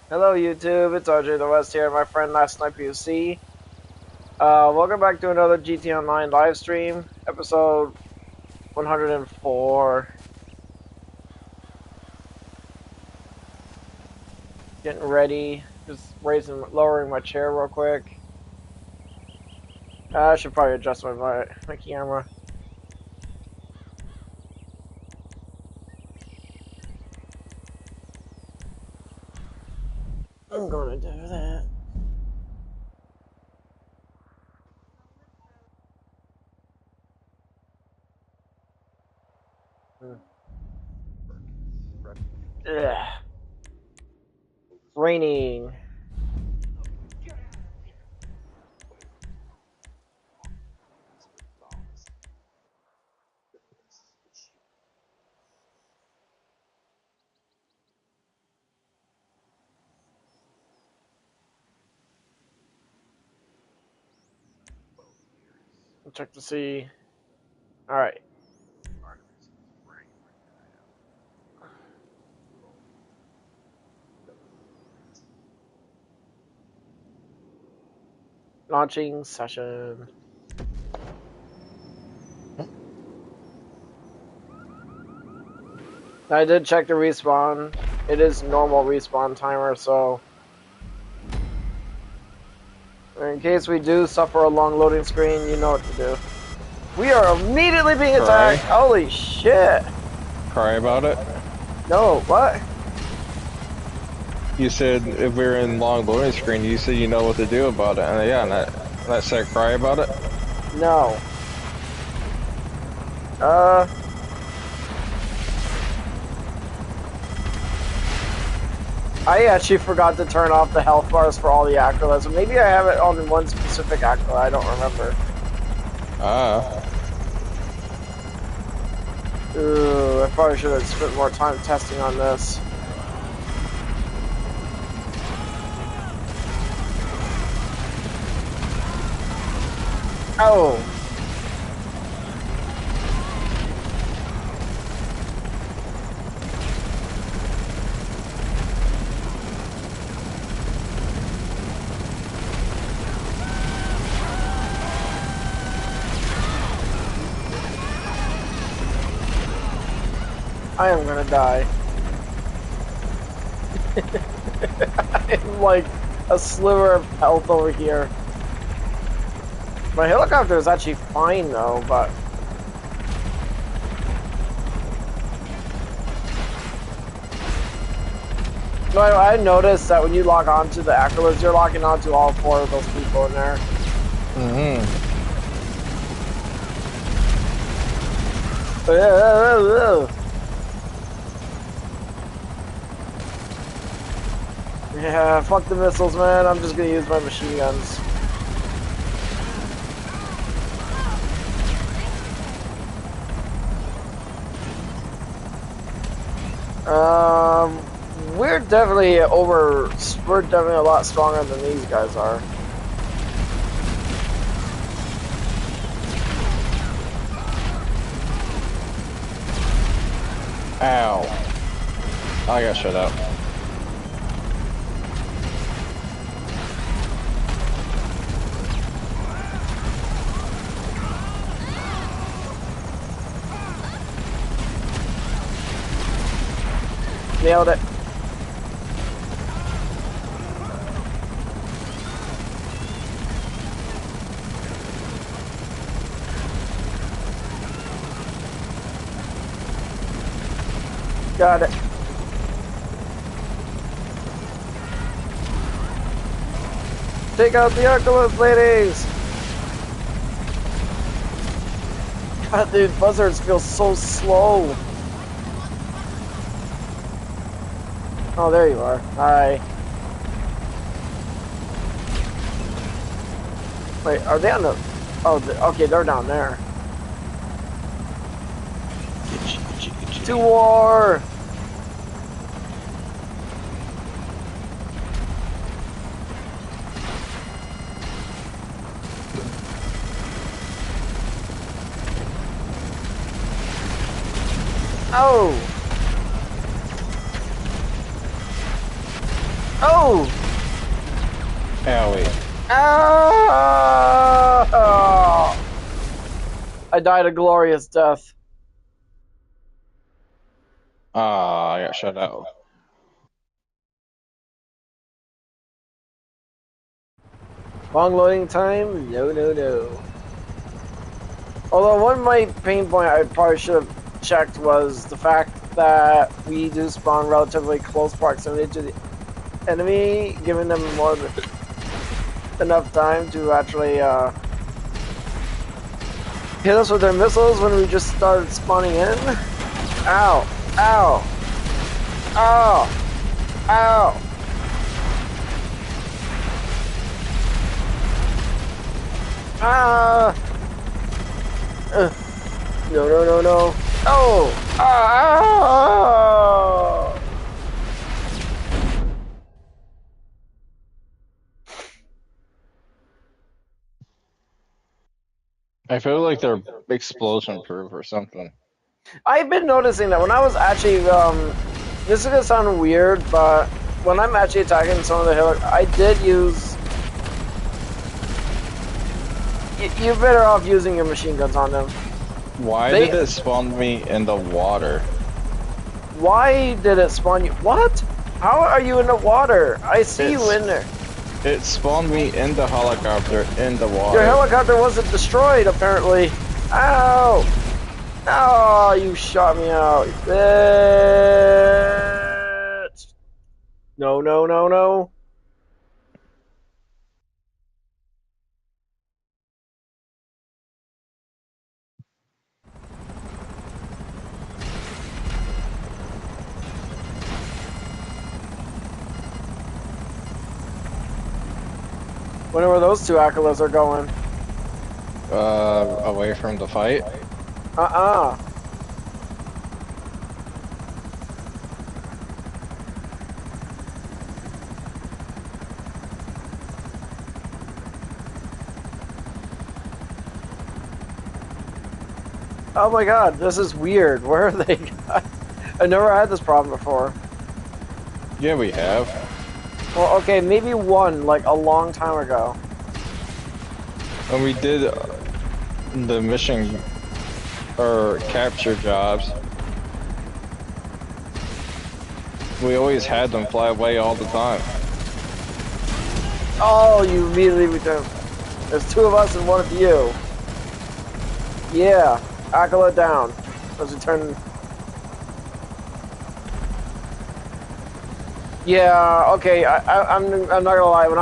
Hello YouTube, it's RJ the West here, my friend Last Night PUC. Welcome back to another GT Online Livestream, episode 104. Getting ready, just lowering my chair real quick. I should probably adjust my camera. I'm gonna do that. Ugh. Raining. Check to see. Alright. Launching session. I did check the respawn. It is normal respawn timer, so in case we do suffer a long loading screen, you know what to do. We are immediately being attacked! Holy shit! Cry about it? No, what? You said if we were in long loading screen, you said you know what to do about it. And yeah, and that said cry about it? No. I actually forgot to turn off the health bars for all the acolytes. Maybe I have it on one specific acolyte, I don't remember. Ooh, I probably should have spent more time testing on this. Oh! I am gonna die. I'm like a sliver of health over here. My helicopter is actually fine though, but no, I noticed that when you log on to the acolytes, you're logging on to all four of those people in there. Yeah, fuck the missiles, man. I'm just gonna use my machine guns. We're definitely a lot stronger than these guys are. Ow. I got shut up. Nailed it. Got it. Take out the acolytes, ladies! God, dude, buzzards feel so slow. Oh, there you are. Hi. Wait, are they on the... Oh, okay, they're down there. To war! Oh! Oh! Owie. Ah! I died a glorious death. Ah, I got shut out. Long loading time? No, no, no. Although one of my pain point I probably should have checked was the fact that we do spawn relatively close proximity to the enemy, giving them more than enough time to actually hit us with their missiles when we just started spawning in. Ow! Ow! Ow! Ow! Ah! No, no, no, no. Oh! Ah! I feel like they're explosion proof or something. I've been noticing that when I was actually, this is gonna sound weird, but when I'm actually attacking some of the hill, I did use. You're better off using your machine guns on them. Why did it spawn me in the water? Why did it spawn you? What? How are you in the water? I see you in there. It spawned me in the helicopter in the water. Your helicopter wasn't destroyed, apparently. Ow! Oh, you shot me out, you bitch! No, no, no, no. Wonder where those two Acolytes are going. Away from the fight. Oh my god, this is weird. Where are they? I never had this problem before. Yeah, we have. Well, okay, maybe one, like a long time ago. When we did the mission or capture jobs, we always had them fly away all the time. Oh, you immediately returned. There's two of us and one of you. Yeah, Acolyte down. Let's return. Yeah, okay. I'm not gonna lie. When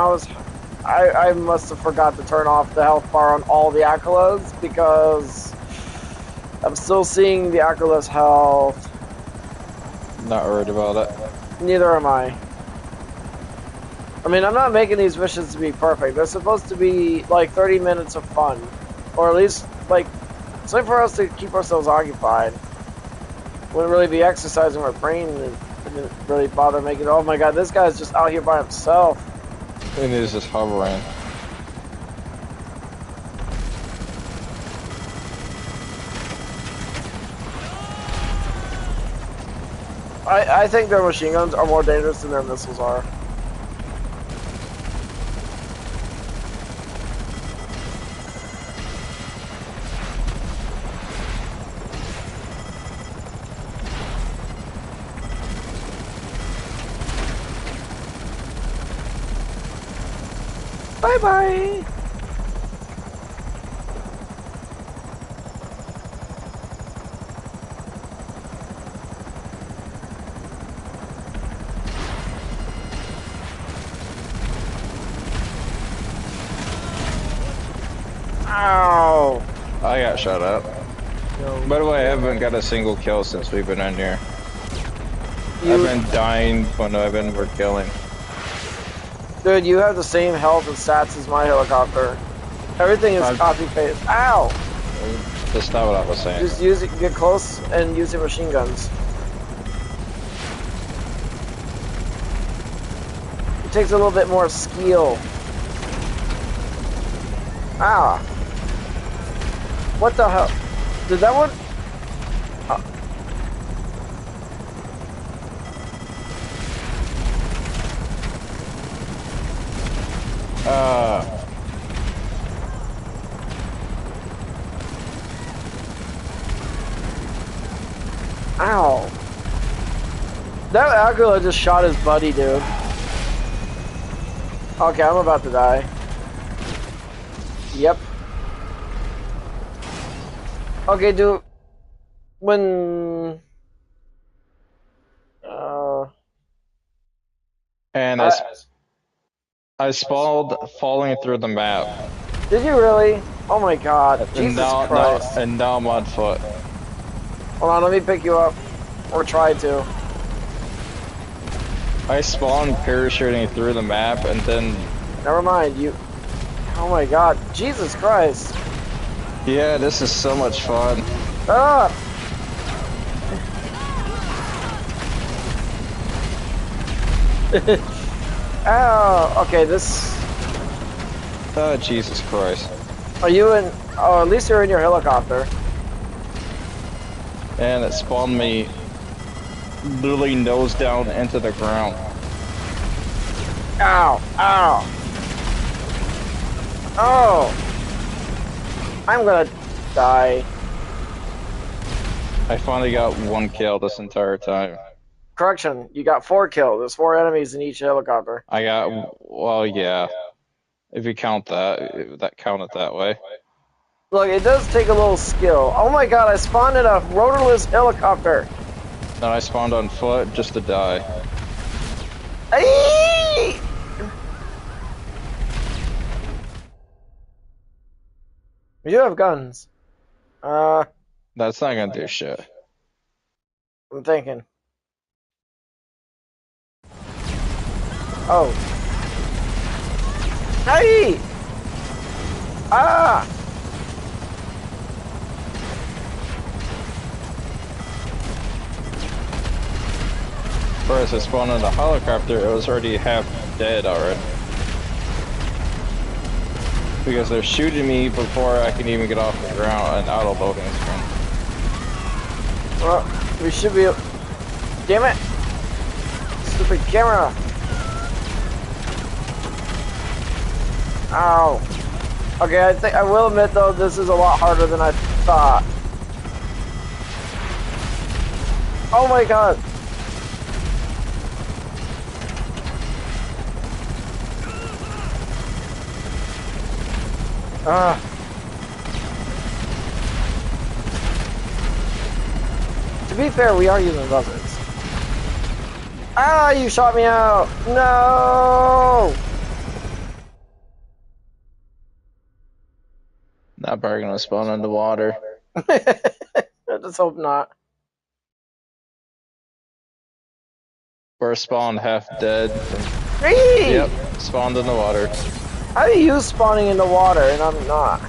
I must have forgot to turn off the health bar on all the Acolytes because I'm still seeing the Acolytes' health. Not worried about it. Neither am I. I mean, I'm not making these missions to be perfect. They're supposed to be like 30 minutes of fun, or at least like something for us to keep ourselves occupied. Wouldn't really be exercising our brain. It didn't really bother making. Oh my god, this guy's just out here by himself. And he's just hovering. I think their machine guns are more dangerous than their missiles are. Bye bye. Ow! I got shot up. No. By the way, I haven't got a single kill since we've been in here. I've been dying when we're killing. Dude, you have the same health and stats as my helicopter. Everything is copy paste. Ow! That's not what I was saying. Just use it, get close, and use your machine guns. It takes a little bit more skill. Ah! What the hell? Did that one? Ow. That Aquila just shot his buddy, dude. Okay, I'm about to die. Yep. Okay, dude. When... And I spawned falling through the map. Did you really? Oh my god. And Jesus now, Christ. now I'm on foot. Hold on, let me pick you up. Or try to. I spawned parachuting through the map and then... Never mind, you... Oh my god. Jesus Christ. Yeah, this is so much fun. Ah! Ow! Okay, this... Oh, Jesus Christ. Are you in... Oh, at least you're in your helicopter. And it spawned me literally nose down into the ground. Ow! Ow! Oh! I'm gonna die. I finally got 1 kill this entire time. Correction, you got 4 kills. There's 4 enemies in each helicopter. I got, well, yeah. If you count that, that counted that way. Look, it does take a little skill. Oh my god, I spawned in a rotorless helicopter. Then I spawned on foot just to die. Aye! You have guns. That's not gonna do shit. I'm thinking. Oh. Hey! Ah! Whereas I spawned in the helicopter, it was already half dead already. Because they're shooting me before I can even get off the ground and auto loading screen. Well, we should be... Damn it! Stupid camera! Ow. Okay, I will admit though, this is a lot harder than I thought. Oh my god! To be fair, we are using buzzards. Ah, you shot me out! No! Not probably gonna spawn underwater. I just hope not. We're spawned half dead. Hey! Yep, spawned in the water. How are you spawning in the water and I'm not?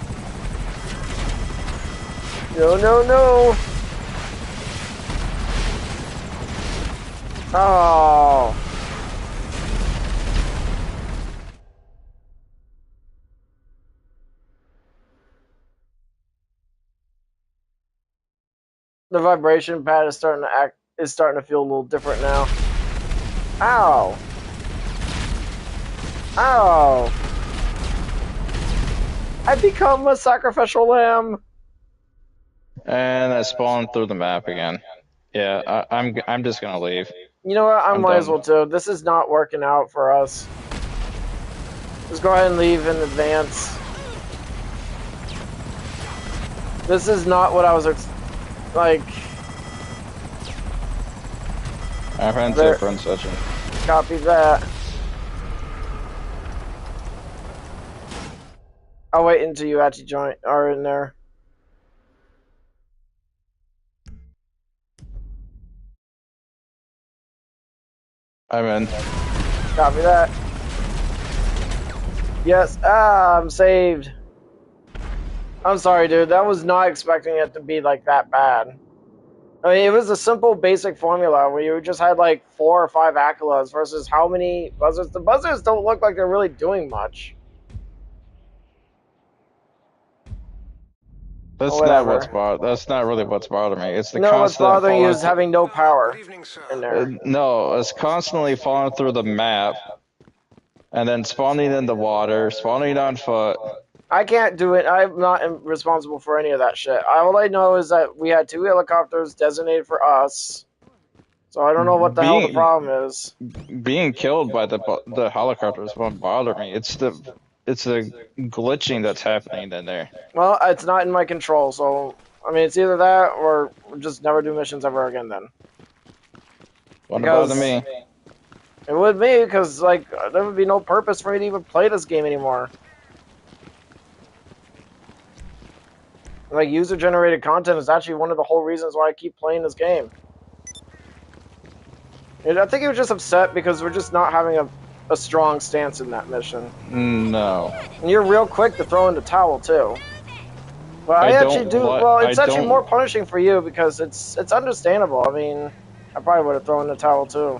No, no, no! Oh. The vibration pad is starting to feel a little different now. Ow. Ow. I've become a sacrificial lamb. And I spawned through the map again. Yeah, I'm just gonna leave. You know what? I I'm might done. as well too. This is not working out for us. Let's go ahead and leave in advance. This is not what I was like. I've had a friend session. Copy that. I'll wait until you actually are in there. I'm in. Copy that. Yes. Ah, I'm saved. I'm sorry, dude. That was not expecting it to be like that bad. I mean, it was a simple, basic formula where you just had like 4 or 5 Aquilas versus how many buzzards? The buzzards don't look like they're really doing much. That's Whatever. that's not really what's bothering me. It's the No, what's constant bothering you falling is having no power in there. no, it's constantly falling through the map and then spawning in the water, spawning on foot. I can't do it. I'm not responsible for any of that shit. All I know is that we had 2 helicopters designated for us. So I don't know what the hell the Being problem is. being killed by the helicopters won't bother me. It's the glitching that's happening in there. Well, it's not in my control, so I mean, it's either that or just never do missions ever again then. What about Because me? it would be, because like there would be no purpose for me to even play this game anymore. Like user-generated content is actually one of the whole reasons why I keep playing this game. And I think he was just upset because we're just not having a strong stance in that mission. No. And you're real quick to throw in the towel too. But I actually do. Well, it's actually more punishing for you because it's understandable. I mean, I probably would have thrown in the towel too.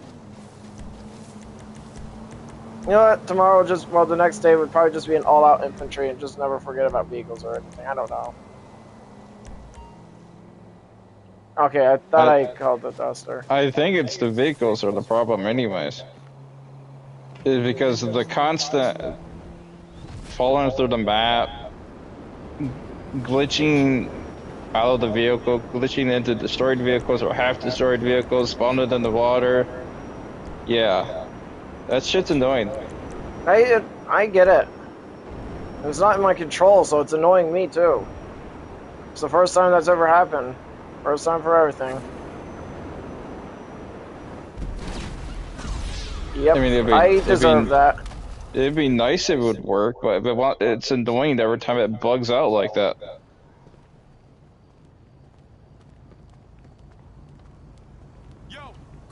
You know what? Tomorrow, the next day would probably just be an all-out infantry and just never forget about vehicles or anything. I don't know. Okay, I thought I called the Duster. I think it's the vehicles are the problem, anyways. Is because of the constant falling through the map, glitching out of the vehicle, glitching into destroyed vehicles or half-destroyed vehicles, spawning in the water. Yeah, that shit's annoying. I get it. It's not in my control, so it's annoying me too. It's the first time that's ever happened. First time for everything. Yep, I mean, I deserve that. It'd be nice if it would work, but it's annoying every time it bugs out like that.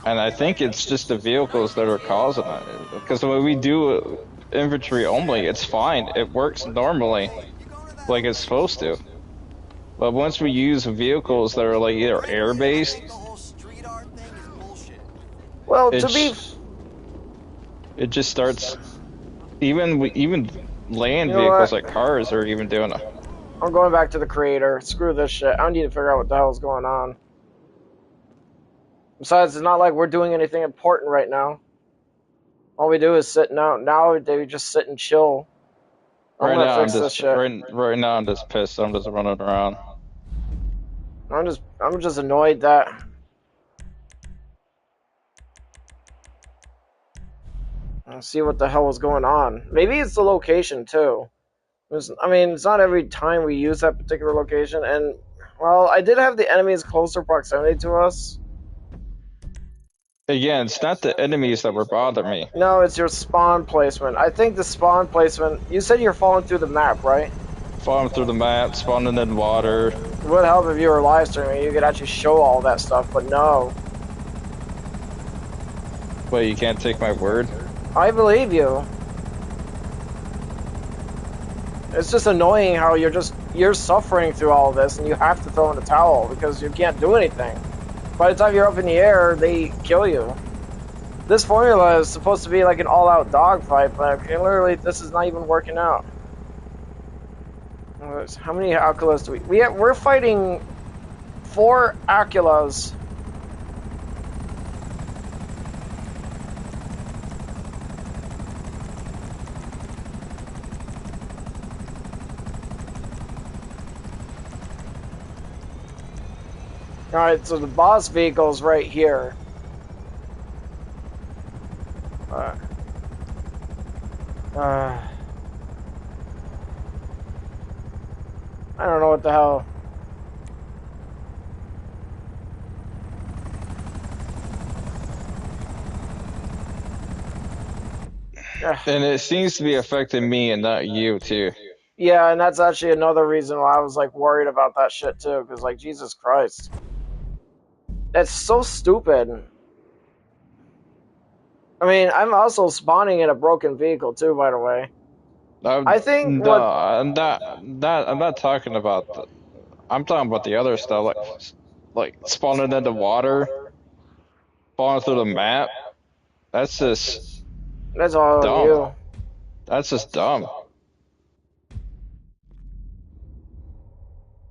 And I think it's just the vehicles that are causing it. Because when we do infantry only, it's fine. It works normally, like it's supposed to. But once we use vehicles that are like either air-based, well, it just starts. Even land vehicles like cars are even doing it. I'm going back to the creator. Screw this shit. I need to figure out what the hell is going on. Besides, it's not like we're doing anything important right now. All we do is sitting out. Now they just sit and chill. I'm gonna fix this shit. Right now I'm just pissed. I'm just running around. I'm just annoyed that I'll see what the hell was going on. Maybe it's the location too. I mean, it's not every time we use that particular location, and well, I did have the enemies closer proximity to us. Again, it's not the enemies that were bothering me. No, it's your spawn placement. I think the spawn placement. You said you're falling through the map, right? Falling through the map, spawning in water. It would help if you were live streaming. You could actually show all that stuff, but no. But you can't take my word. I believe you. It's just annoying how you're suffering through all of this, and you have to throw in the towel because you can't do anything. By the time you're up in the air, they kill you. This formula is supposed to be like an all-out dogfight, but literally this is not even working out. How many Aculas do we're fighting 4 Aculas. Alright, so the boss vehicle's right here. I don't know what the hell. And it seems to be affecting me and not you, too. Yeah, and that's actually another reason why I was like worried about that shit too, because like Jesus Christ. That's so stupid. I mean, I'm also spawning in a broken vehicle too, by the way. I think no, I'm not talking about I'm talking about the other stuff, like spawning into water, falling through the map. That's all dumb. You. That's just dumb.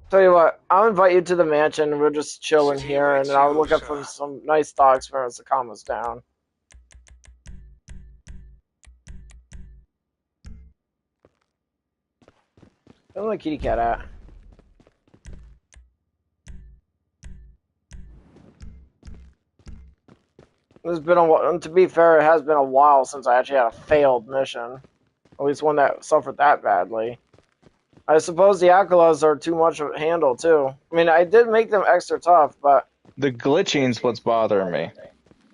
Tell you what, I'll invite you to the mansion and we'll just chill in here and I'll look up for some nice dog experience to calm us down. Where's my kitty cat at? It's been a, to be fair, it has been a while since I actually had a failed mission. At least one that suffered that badly. I suppose the Akalas are too much of a handle, too. I mean, I did make them extra tough, but The glitching's what's bothering me.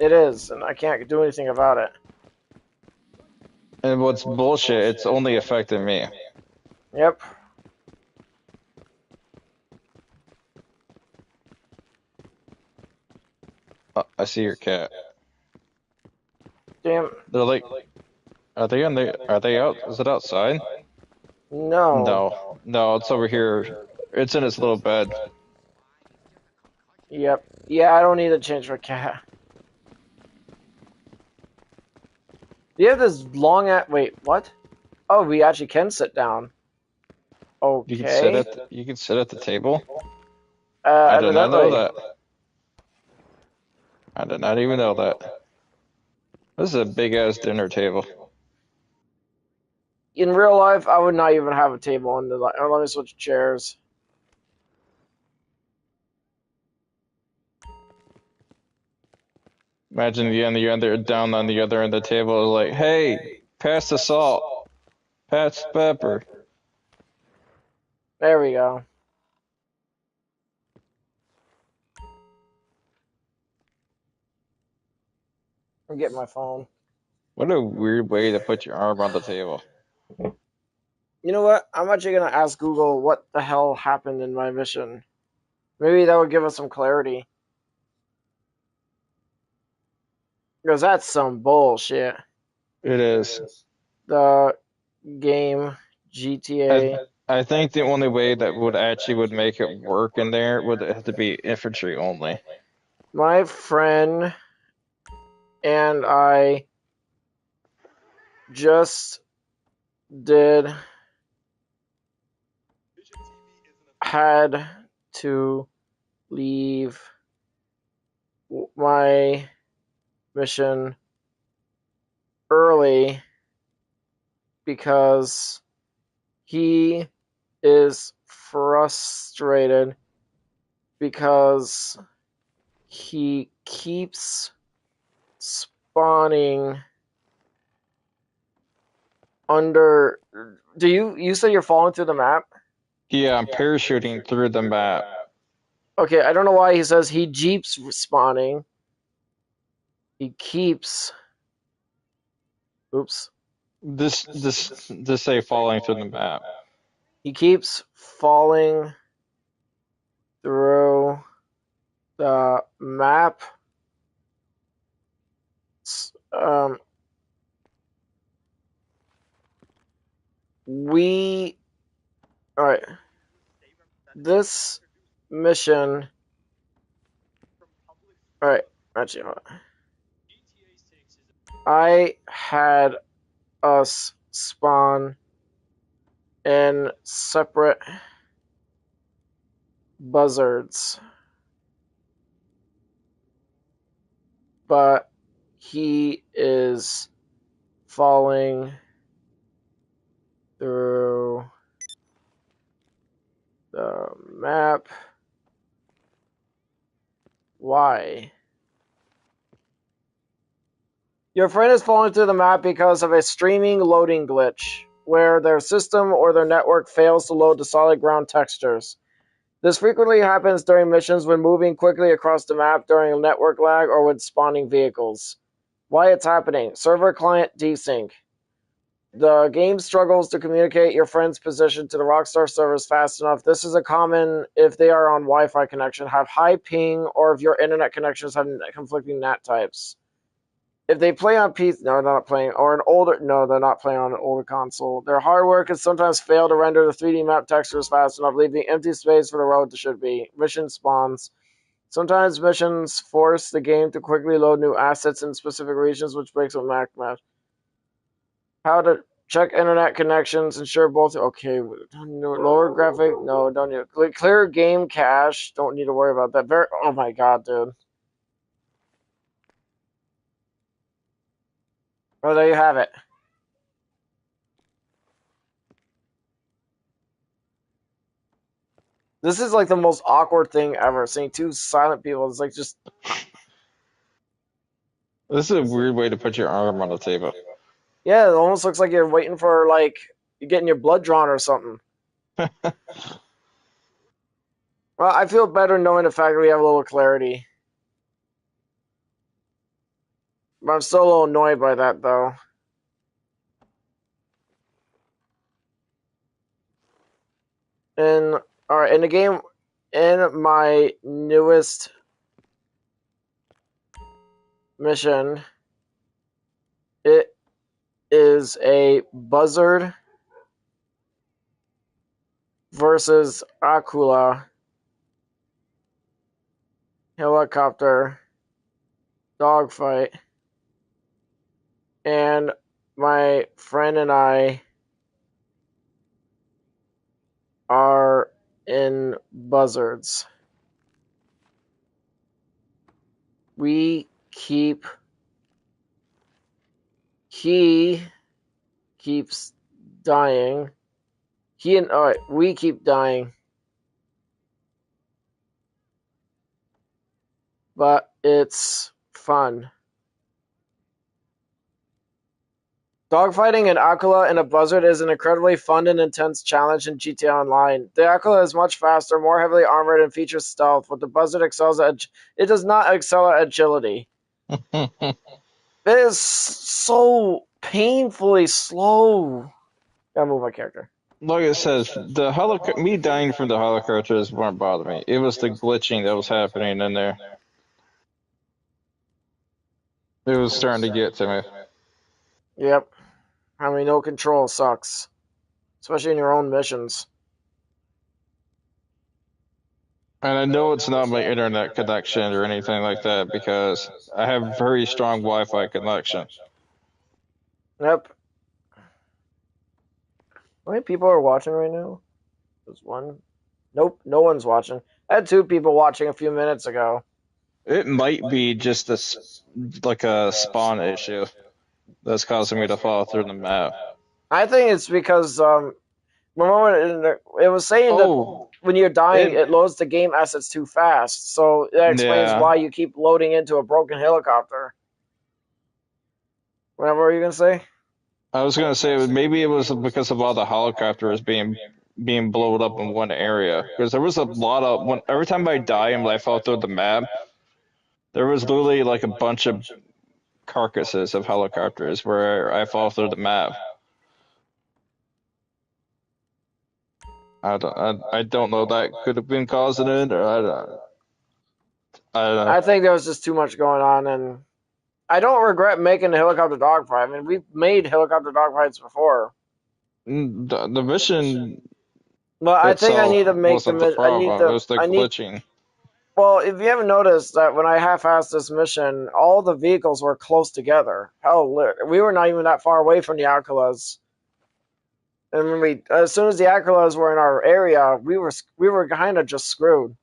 it is, and I can't do anything about it. And what's bullshit, it's only affecting me. Yep. I see your cat. Damn. They're like, are they out? Is it outside? No. No. No, it's over here. It's in its little bed. Yep. Yeah, I don't need to change for cat. Do you have this long at? Wait, what? Oh, we actually can sit down. Okay. You can sit at the table? I did not know Evidently. that. I did not even know that. This is a big ass dinner table. In real life, I would not even have a table on the. Oh, let me switch chairs. Imagine the other down on the other end of the table is like, hey, pass the salt, pass the pepper. There we go. I'm getting my phone. What a weird way to put your arm on the table. You know what? I'm actually gonna ask Google what the hell happened in my mission. Maybe that would give us some clarity. Because that's some bullshit. It is. The game I GTA. I think the only way that would actually would make it work in there would have to be infantry only. My friend and I just did had to leave my mission early because he is frustrated because he keeps spawning under. Do you say you're falling through the map? Yeah, I'm parachuting through the map. Okay, I don't know why he says he jeeps spawning. He keeps. Oops. This say falling through the map. He keeps falling through the map. Um, we. Alright. This mission. Alright. Actually, hold on. I had us spawn in separate buzzards, but he is falling through the map. Why? Your friend is falling through the map because of a streaming loading glitch, where their system or their network fails to load the solid ground textures. This frequently happens during missions when moving quickly across the map during network lag or when spawning vehicles. Why it's happening? Server client desync. The game struggles to communicate your friend's position to the Rockstar servers fast enough. This is a common if they are on Wi-Fi connection, have high ping, or if your internet connections have conflicting NAT types. If they play on PC, no, they're not playing, or an older, no, they're not playing on an older console. Their hardware can sometimes fail to render the 3D map textures fast enough, leaving empty space for the road that should be. Mission spawns. Sometimes missions force the game to quickly load new assets in specific regions, which breaks up map match. How to check internet connections, ensure both. Okay, lower graphic. No, don't need. Clear game cache. Don't need to worry about that. Oh my god, dude. Oh, there you have it. This is like the most awkward thing ever. Seeing two silent people. It's like just This is a weird way to put your arm on the table. yeah. It almost looks like you're waiting for like you're getting your blood drawn or something. Well, I feel better knowing the fact that we have a little clarity. But I'm still a little annoyed by that though. And all right, in the game, in my newest mission, it is a buzzard versus Akula helicopter dogfight, and my friend and I are in buzzards. We keep he keeps dying. He and we keep dying, but it's fun. Dogfighting an Aquila in a buzzard is an incredibly fun and intense challenge in GTA Online. The Aquila is much faster, more heavily armored, and features stealth, but the buzzard excels at it does not excel at agility. It is so painfully slow. Gotta move my character. Like it says, me dying from the helicopters weren't bothering me. It was the glitching that was happening in there. It was starting to get to me. Yep. Having no control sucks. Especially in your own missions. And I know it's not my internet connection or anything like that because I have very strong Wi-Fi connection. Yep. How many people are watching right now? There's one. Nope, no one's watching. I had two people watching a few minutes ago. It might be just like a spawn issue that's causing me to fall through the map. I think it's because remember it was saying that Oh, when you're dying, it it loads the game assets too fast. So that explains yeah. why you keep loading into a broken helicopter. Whatever were you gonna say? I was gonna say maybe it was because of all the helicopters being blown up in one area because there was a lot of every time I die and I fall through the map, there was literally like a bunch of carcasses of helicopters where I fall through the map. I don't know that could have been causing it or I don't know. I think there was just too much going on, and I don't regret making the helicopter dogfight. I mean, we've made helicopter dogfights before, The mission but I think I itself need to make wasn't the the. I need problem. It to. was the I need. glitching. Well, if you haven't noticed that when I half-assed this mission, all the vehicles were close together. Hell, we were not even that far away from the Aquilas. And when as soon as the Aquilas were in our area, we were kind of just screwed.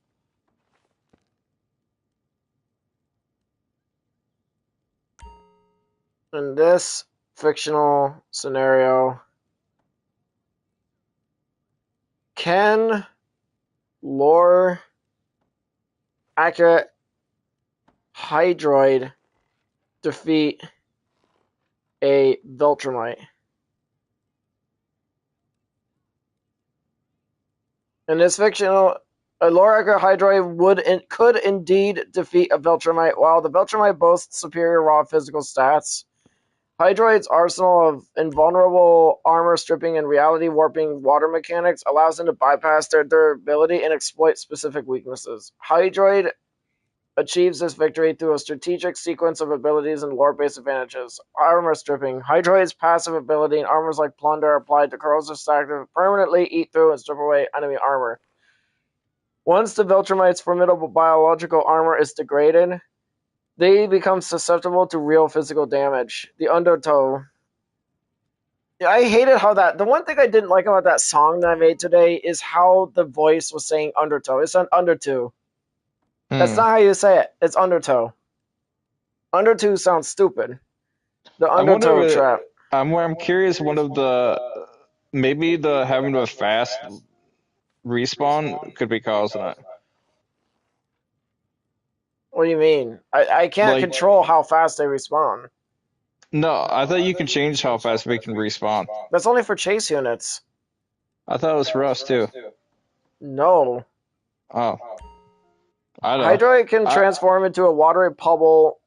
In this fictional scenario, can lore accurate Hydroid defeat a Viltrumite? In this fictional, a lore accurate Hydroid could indeed defeat a Viltrumite. While the Viltrumite boasts superior raw physical stats, Hydroid's arsenal of invulnerable armor stripping and reality warping water mechanics allows them to bypass their durability and exploit specific weaknesses. Hydroid achieves this victory through a strategic sequence of abilities and lore-based advantages. Armor stripping. Hydroid's passive ability and armors like Plunder are applied to corrosive stack to permanently eat through and strip away enemy armor. Once the Viltrumite's formidable biological armor is degraded, they become susceptible to real physical damage. The Undertow. Yeah, I hated how that. The one thing I didn't like about that song that I made today is how the voice was saying Undertow. It's an Undertow. That's Hmm. not how you say it. It's Undertow. Undertow sounds stupid. The I wonder Undertow if trap. I'm curious. One of the maybe the having a fast respawn could be causing it. What do you mean? I can't Like, control how fast they respawn. no, I thought you can change how fast we can respawn. That's only for chase units. I thought it was for us too. No. Oh, I don't. Hydroid can I transform into a watery puddle,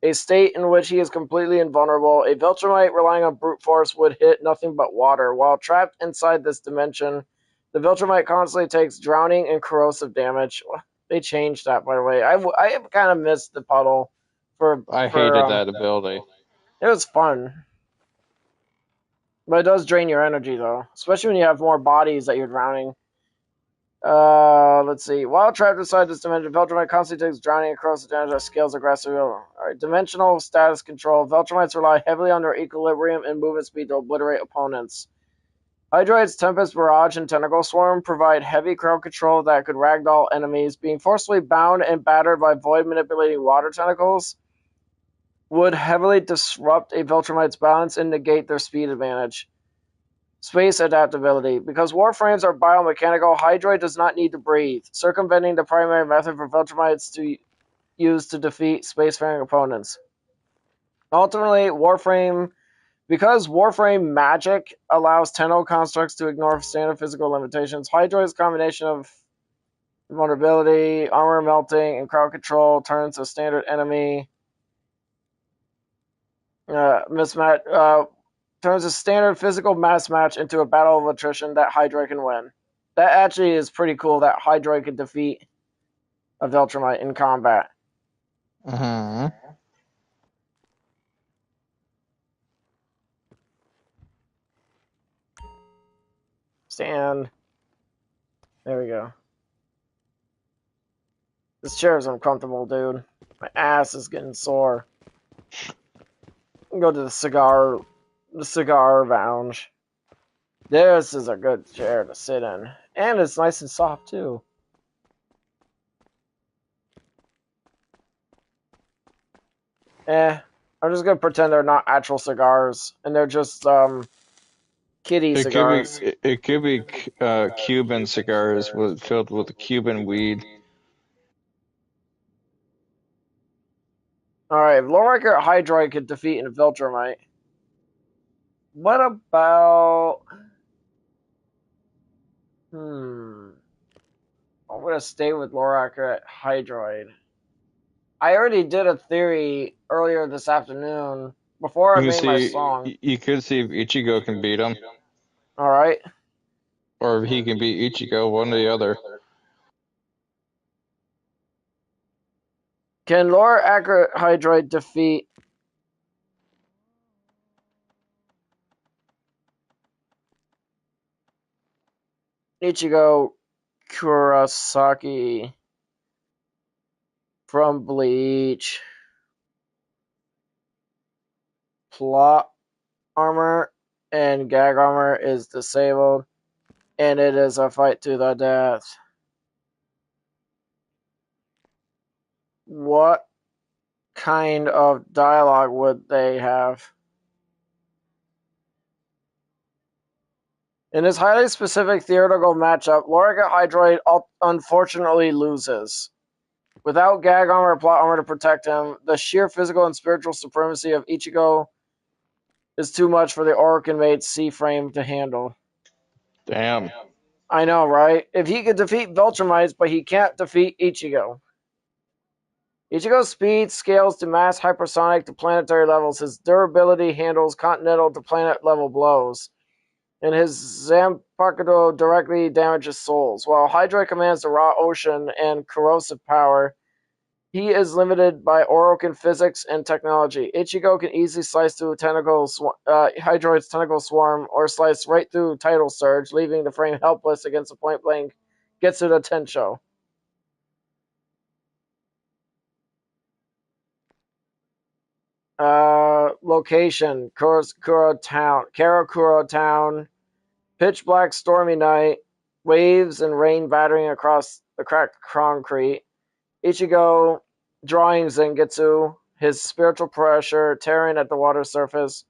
a state in which he is completely invulnerable. A Viltrumite relying on brute force would hit nothing but water. While trapped inside this dimension, the Viltrumite constantly takes drowning and corrosive damage. They changed that, by the way. I kind of missed the puddle I for hated that ability. it was fun. But it does drain your energy, though. Especially when you have more bodies that you're drowning. Let's see. While trapped inside this dimension, Veltromite constantly takes drowning across the damage that scales aggressively. Alright, dimensional status control. Veltromites rely heavily on their equilibrium and movement speed to obliterate opponents. Hydroid's Tempest Barrage and Tentacle Swarm provide heavy crowd control that could ragdoll enemies. Being forcibly bound and battered by void manipulating water tentacles would heavily disrupt a Veltromite's balance and negate their speed advantage. Space adaptability. Because warframes are biomechanical, Hydroid does not need to breathe, circumventing the primary method for Viltrumites to use to defeat spacefaring opponents. Ultimately, because warframe magic allows tentacle constructs to ignore standard physical limitations, Hydroid's combination of vulnerability, armor melting, and crowd control turns a standard enemy turns a standard physical mass match into a battle of attrition that Hydroid can win. That actually is pretty cool that Hydroid could defeat a Viltrumite in combat. Mm-hmm. Stand. There we go. This chair is uncomfortable, dude. My ass is getting sore. Go to the cigar lounge. This is a good chair to sit in. And it's nice and soft, too. I'm just gonna pretend they're not actual cigars, and they're just, kitty cigars. It could be Cuban cigars filled with Cuban weed. Alright, if Lorikar Hydroid could defeat a Viltrumite, what about... I'm gonna stay with Lorikar Hydroid. I already did a theory earlier this afternoon, before I made my song. You could see if Ichigo can beat him, Alright. or if he can beat Ichigo, one or the other. Can Lorikar Hydroid defeat Ichigo Kurosaki from Bleach? Plot armor and gag armor is disabled, and it is a fight to the death. What kind of dialogue would they have? In this highly specific theoretical matchup, Lorikar Hydroid unfortunately loses. Without gag armor or plot armor to protect him, the sheer physical and spiritual supremacy of Ichigo is too much for the Orokin-made C-frame to handle. Damn. I know, right? If he could defeat Viltrumites, but he can't defeat Ichigo. Ichigo's speed scales to mass hypersonic to planetary levels. His durability handles continental to planet level blows. And his Zanpakuto directly damages souls. While Hydroid commands the raw ocean and corrosive power, he is limited by Orokin physics and technology. Ichigo can easily slice through Hydroid's tentacle swarm or slice right through Tidal Surge, leaving the frame helpless against a point-blank Getsuda Tensho. Location, Karakura Town. Pitch black stormy night. Waves and rain battering across the cracked concrete. Ichigo drawing Zangetsu, his spiritual pressure tearing at the water surface.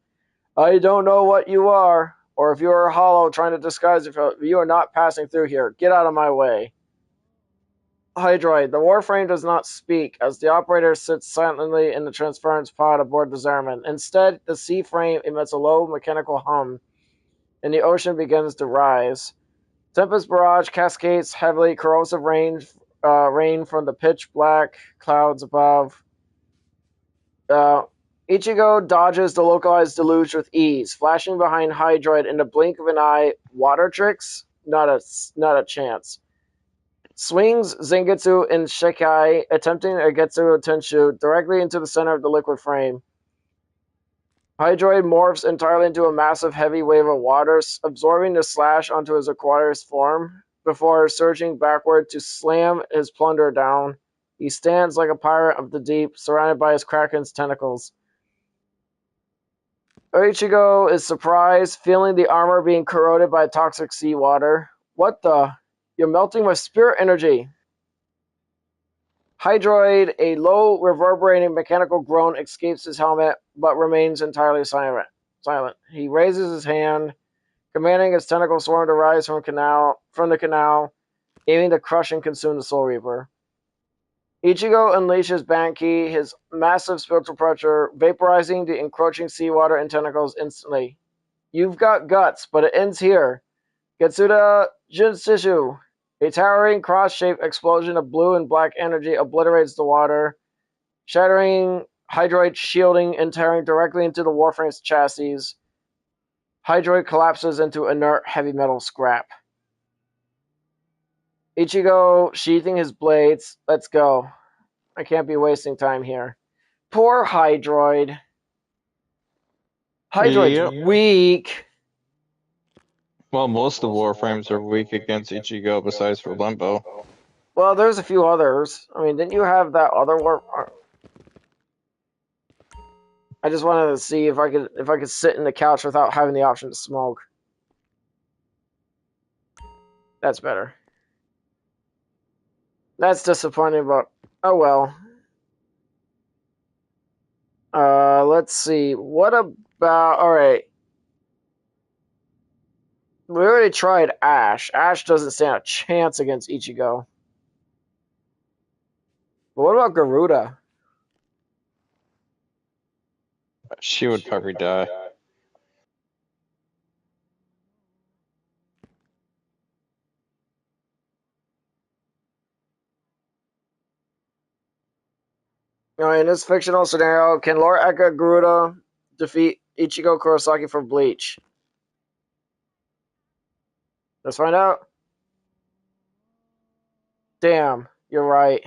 I don't know what you are, or if you are hollow trying to disguise yourself, you are not passing through here. Get out of my way. Hydroid. The warframe does not speak, as the operator sits silently in the transference pod aboard the Zerman. Instead, the sea frame emits a low mechanical hum, and the ocean begins to rise. Tempest barrage cascades heavily corrosive rain from the pitch black clouds above. Uh, Ichigo dodges the localized deluge with ease, flashing behind Hydroid in the blink of an eye. Water tricks? Not a chance. Swings Zangetsu and Shikai, attempting a Getsu Tenshu directly into the center of the liquid frame. Hydroid morphs entirely into a massive heavy wave of water, absorbing the slash onto his aquatic form before surging backward to slam his plunder down. He stands like a pirate of the deep, surrounded by his kraken's tentacles. Ichigo is surprised, feeling the armor being corroded by toxic seawater. What the? You're melting my spirit energy. Hydroid, a low, reverberating mechanical groan escapes his helmet, but remains entirely silent. He raises his hand, commanding his tentacle swarm to rise from the canal, aiming to crush and consume the Soul Reaper. Ichigo unleashes Banki, his massive spiritual pressure, vaporizing the encroaching seawater and tentacles instantly. You've got guts, but it ends here. Getsuda Jinshishu. A towering cross-shaped explosion of blue and black energy obliterates the water, shattering Hydroid shielding and tearing directly into the Warframe's chassis. Hydroid collapses into inert heavy metal scrap. Ichigo sheathing his blades. Let's go. I can't be wasting time here. Poor Hydroid. Hydroid's Yep. weak. Well, most of the warframes are weak against Ichigo besides for Limbo. Well, there's a few others. I mean, didn't you have that other war? I just wanted to see if I could sit in the couch without having the option to smoke. That's better. That's disappointing, but oh well. Let's see. What about? All right. We already tried Ash. Ash doesn't stand a chance against Ichigo. But what about Garuda? She would probably die. In this fictional scenario, can Lord Eka Garuda defeat Ichigo Kurosaki for Bleach? Let's find out. Damn, you're right.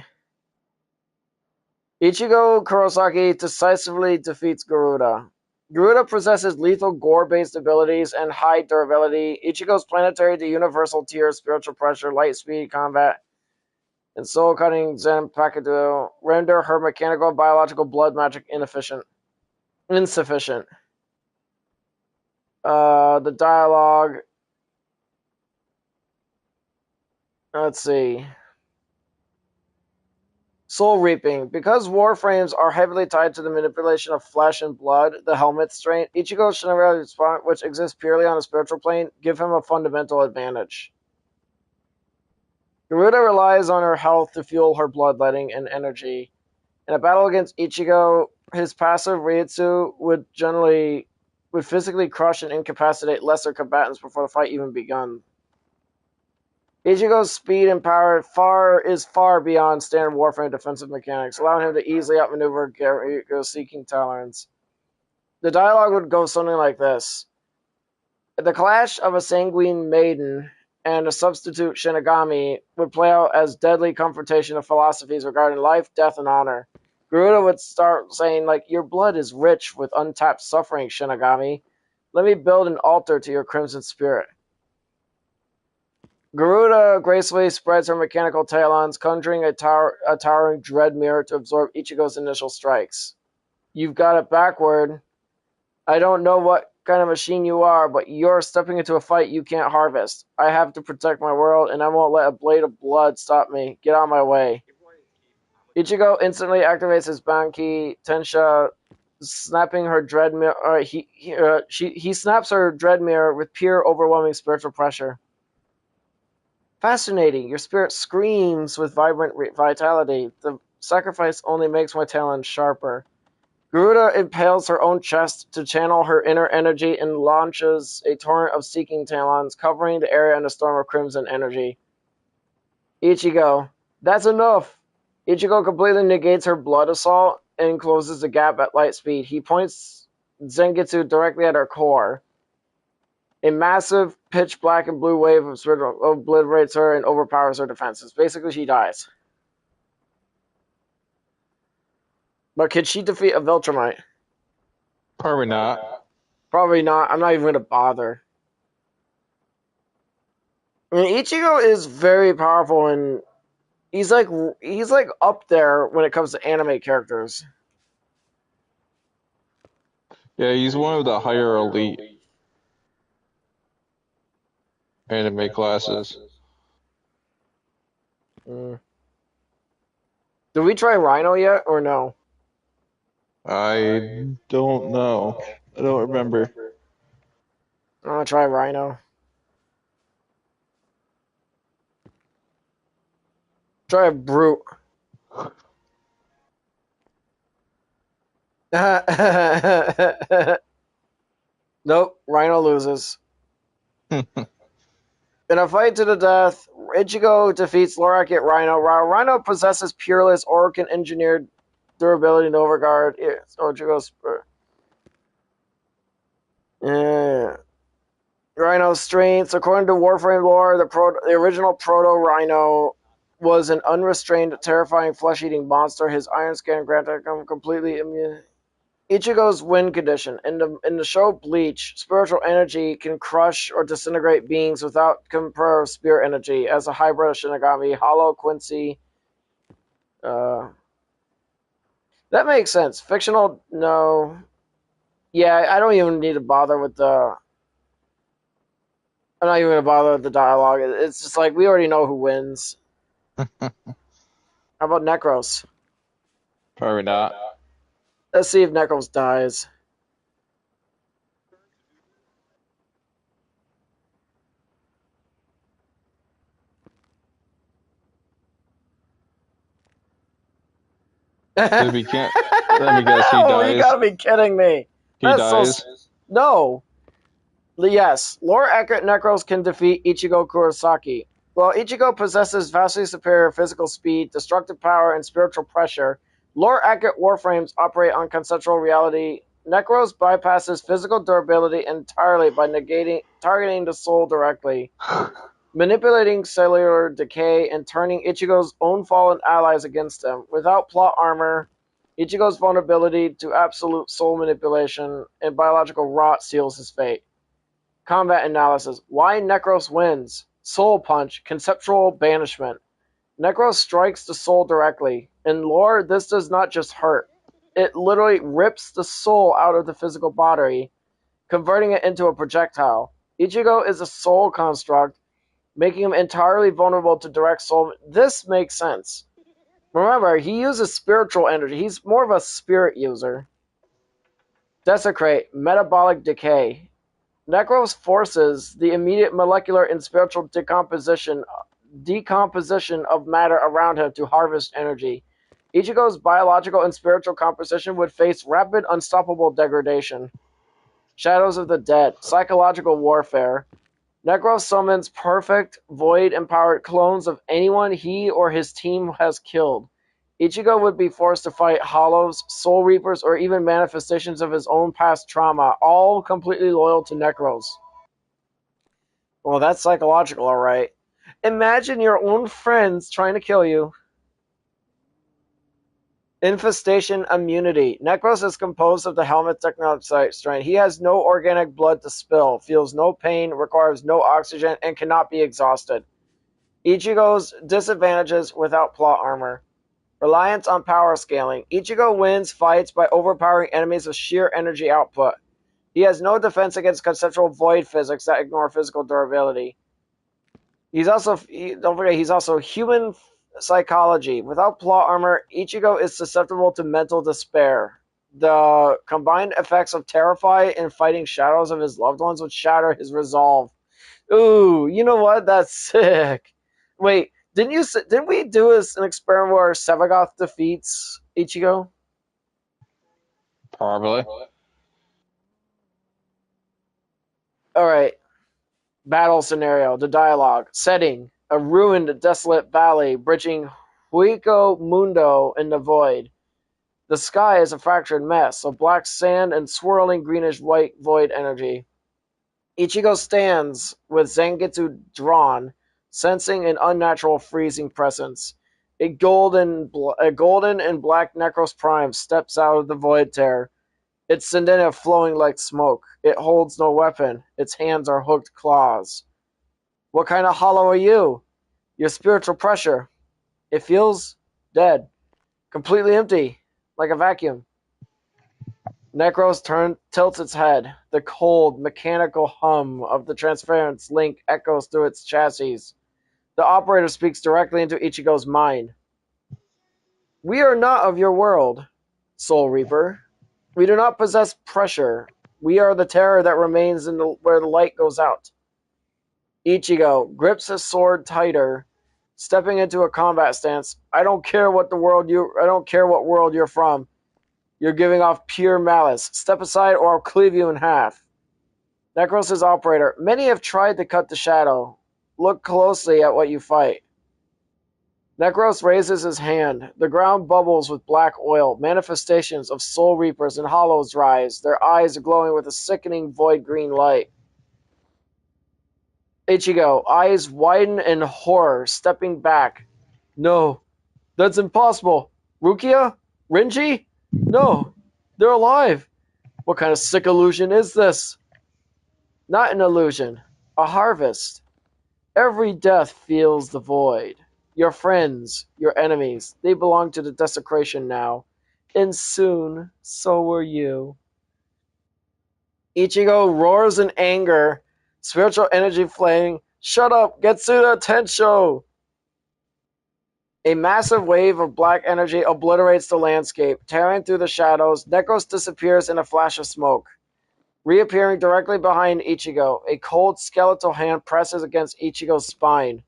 Ichigo Kurosaki decisively defeats Garuda. Garuda possesses lethal gore-based abilities and high durability. Ichigo's planetary to universal tier spiritual pressure, light speed combat, and soul-cutting Zanpakuto render her mechanical and biological blood magic insufficient. The dialogue. Let's see. Soul reaping. Because warframes are heavily tied to the manipulation of flesh and blood, the helmet strain, Ichigo's Shinigami response, which exists purely on a spiritual plane, give him a fundamental advantage. Garuda relies on her health to fuel her bloodletting and energy. In a battle against Ichigo, his passive Ryutsu would physically crush and incapacitate lesser combatants before the fight even begun. Ichigo's speed and power is far beyond standard warframe defensive mechanics, allowing him to easily outmaneuver Garuda's seeking tolerance. The dialogue would go something like this. The clash of a sanguine maiden and a substitute Shinigami would play out as deadly confrontation of philosophies regarding life, death, and honor. Garuda would start saying, like, your blood is rich with untapped suffering, Shinigami. Let me build an altar to your crimson spirit. Garuda gracefully spreads her mechanical talons, conjuring a towering dread mirror to absorb Ichigo's initial strikes. You've got it backward. I don't know what kind of machine you are, but you're stepping into a fight you can't harvest. I have to protect my world, and I won't let a blade of blood stop me. Get out of my way. Ichigo instantly activates his Banki Tensha snapping her dread mirror. He snaps her dread mirror with pure, overwhelming spiritual pressure. Fascinating. Your spirit screams with vibrant vitality. The sacrifice only makes my talons sharper. Garuda impales her own chest to channel her inner energy and launches a torrent of seeking talons, covering the area in a storm of crimson energy. Ichigo. That's enough! Ichigo completely negates her blood assault and closes the gap at light speed. He points Zangetsu directly at her core. A massive pitch black and blue wave of spirit obliterates her and overpowers her defenses. Basically, she dies. But can she defeat a Viltrumite? Probably not. Probably not. I'm not even going to bother. I mean, Ichigo is very powerful, and he's like up there when it comes to anime characters. Yeah, he's one of the higher elite anime classes. Mm. Did we try Rhino yet, or no? I don't know. I don't remember. I'm gonna try Rhino. Try a Brute. Nope, Rhino loses. In a fight to the death, Ichigo defeats Lorak at Rhino. Rhino possesses Peerless Orcan engineered durability, no regard. Ichigo's. Rhino's strengths. According to Warframe lore, the original Proto Rhino was an unrestrained, terrifying flesh-eating monster. His iron skin granted him completely immune. Ichigo's win condition. In the show Bleach, spiritual energy can crush or disintegrate beings without compare spirit energy, as a hybrid of Shinigami, Hollow, Quincy. That makes sense. Fictional, no. Yeah, I don't even need to bother with the. I'm not even gonna bother with the dialogue. It's just like we already know who wins. How about Necros? Probably not. Let's see if Necros dies. Let me can't. Let me guess. He Oh, dies. you gotta be kidding me. He That's dies. so. No. Yes, lore accurate Necros can defeat Ichigo Kurosaki. While Ichigo possesses vastly superior physical speed, destructive power, and spiritual pressure, lore accurate warframes operate on conceptual reality. Necros bypasses physical durability entirely by targeting the soul directly, manipulating cellular decay, and turning Ichigo's own fallen allies against him. Without plot armor, Ichigo's vulnerability to absolute soul manipulation and biological rot seals his fate. Combat analysis. Why Necros wins? Soul Punch. Conceptual banishment. Necros strikes the soul directly. In lore, this does not just hurt. It literally rips the soul out of the physical body, converting it into a projectile. Ichigo is a soul construct, making him entirely vulnerable to direct soul. This makes sense. Remember, he uses spiritual energy. He's more of a spirit user. Desecrate. Metabolic decay. Necros forces the immediate molecular and spiritual decomposition of matter around him to harvest energy. Ichigo's biological and spiritual composition would face rapid, unstoppable degradation. Shadows of the Dead. Psychological warfare. Necros summons perfect, void-empowered clones of anyone he or his team has killed. Ichigo would be forced to fight Hollows, Soul Reapers, or even manifestations of his own past trauma, all completely loyal to Necros. Well, that's psychological, alright. Imagine your own friends trying to kill you. Infestation immunity. Necros is composed of the helmet technology strain. He has no organic blood to spill, feels no pain, requires no oxygen, and cannot be exhausted. Ichigo's disadvantages without plot armor. Reliance on power scaling. Ichigo wins fights by overpowering enemies with sheer energy output. He has no defense against conceptual void physics that ignore physical durability. Don't forget, he's also human psychology. Without plot armor, Ichigo is susceptible to mental despair. The combined effects of terrify and fighting shadows of his loved ones would shatter his resolve. Ooh, you know what? That's sick. Wait, didn't we do an experiment where Sevagoth defeats Ichigo? Probably. All right. Battle scenario, the dialogue. Setting, a ruined, desolate valley bridging Huico Mundo in the void. The sky is a fractured mess of black sand and swirling greenish-white void energy. Ichigo stands with Zangetsu drawn, sensing an unnatural freezing presence. A golden and black Necros Prime steps out of the void tear, its sendenia flowing like smoke. It holds no weapon. Its hands are hooked claws. What kind of hollow are you? Your spiritual pressure. It feels dead. Completely empty. Like a vacuum. Necros tilts its head. The cold, mechanical hum of the transference link echoes through its chassis. The operator speaks directly into Ichigo's mind. We are not of your world, Soul Reaper. We do not possess pressure. We are the terror that remains where the light goes out. Ichigo grips his sword tighter, stepping into a combat stance. I don't care what world you're from. You're giving off pure malice. Step aside or I'll cleave you in half. Necros' operator. Many have tried to cut the shadow. Look closely at what you fight. Necros raises his hand. The ground bubbles with black oil. Manifestations of soul reapers and hollows rise. Their eyes are glowing with a sickening void green light. Ichigo, eyes widen in horror, stepping back. No, that's impossible. Rukia? Renji? No, they're alive. What kind of sick illusion is this? Not an illusion, a harvest. Every death feels the void. Your friends, your enemies, they belong to the desecration now. And soon, so will you. Ichigo roars in anger, spiritual energy flame. Shut up, Getsuda Tensho! A massive wave of black energy obliterates the landscape, tearing through the shadows. Necros disappears in a flash of smoke. Reappearing directly behind Ichigo, a cold skeletal hand presses against Ichigo's spine.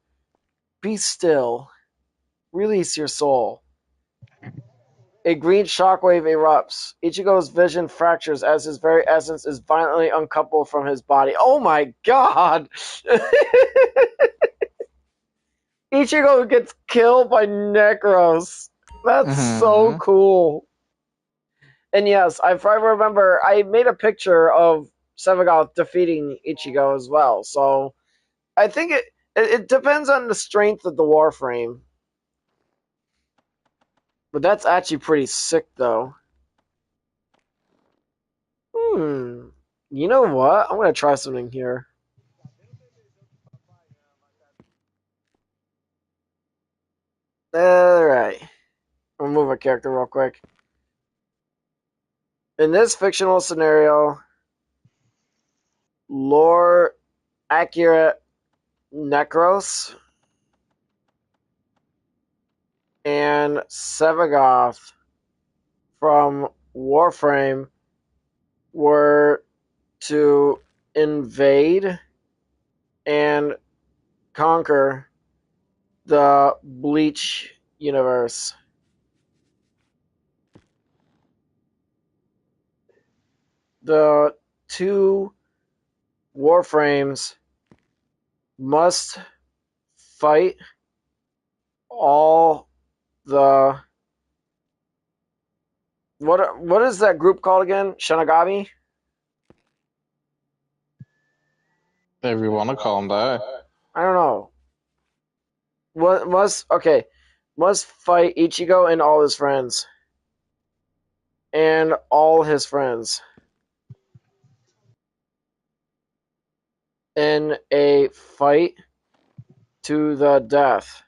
Be still. Release your soul. A green shockwave erupts. Ichigo's vision fractures as his very essence is violently uncoupled from his body. Oh my god! Ichigo gets killed by Necros. That's so Mm-hmm. cool. And yes, if I remember, I made a picture of Sevagoth defeating Ichigo as well. So I think it depends on the strength of the Warframe. But that's actually pretty sick, though. Hmm. You know what? I'm gonna try something here. Alright. I'll move a character real quick. In this fictional scenario, lore accurate Necros and Sevagoth from Warframe were to invade and conquer the Bleach universe. The two Warframes must fight all the what is that group called again? Shinigami? If you want to call him that. I don't know. What must fight Ichigo and all his friends. And all his friends. In a fight to the death.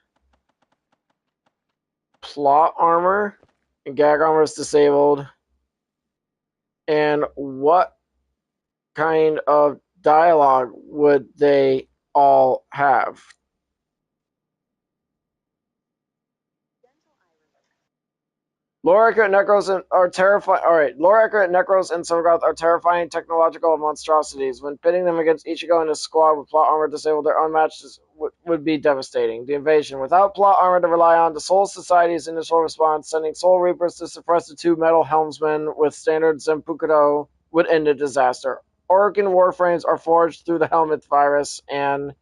Plot armor and gag armor is disabled. And what kind of dialogue would they all have? Lore accurate Necros are terrifying. Alright, lore accurate Necros and Silvergoth are terrifying technological monstrosities. When pitting them against Ichigo and his squad with plot armor disabled, their unmatched would be devastating. The invasion. Without plot armor to rely on, the Soul Society's initial response, sending Soul Reapers to suppress the two metal helmsmen with standard Zenpukudo, would end the disaster. Organ warframes are forged through the helmet virus and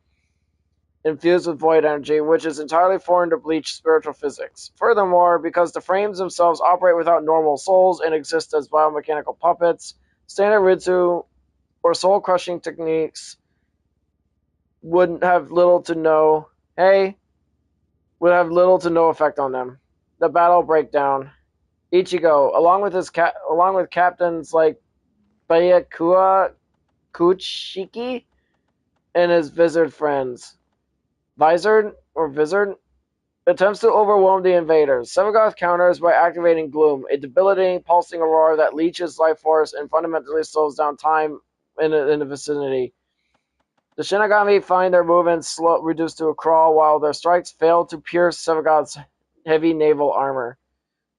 infused with void energy, which is entirely foreign to Bleach's spiritual physics. Furthermore, because the frames themselves operate without normal souls and exist as biomechanical puppets, standard Ritsu or soul-crushing techniques would have little to no effect on them. The battle breakdown. Ichigo, along with captains like Bayakua Kuchiki and his Vizard friends, Vizard, attempts to overwhelm the invaders. Sevagoth counters by activating Gloom, a debilitating pulsing aurora that leeches life force and fundamentally slows down time in the vicinity. The Shinigami find their movements reduced to a crawl, while their strikes fail to pierce Sevagoth's heavy naval armor.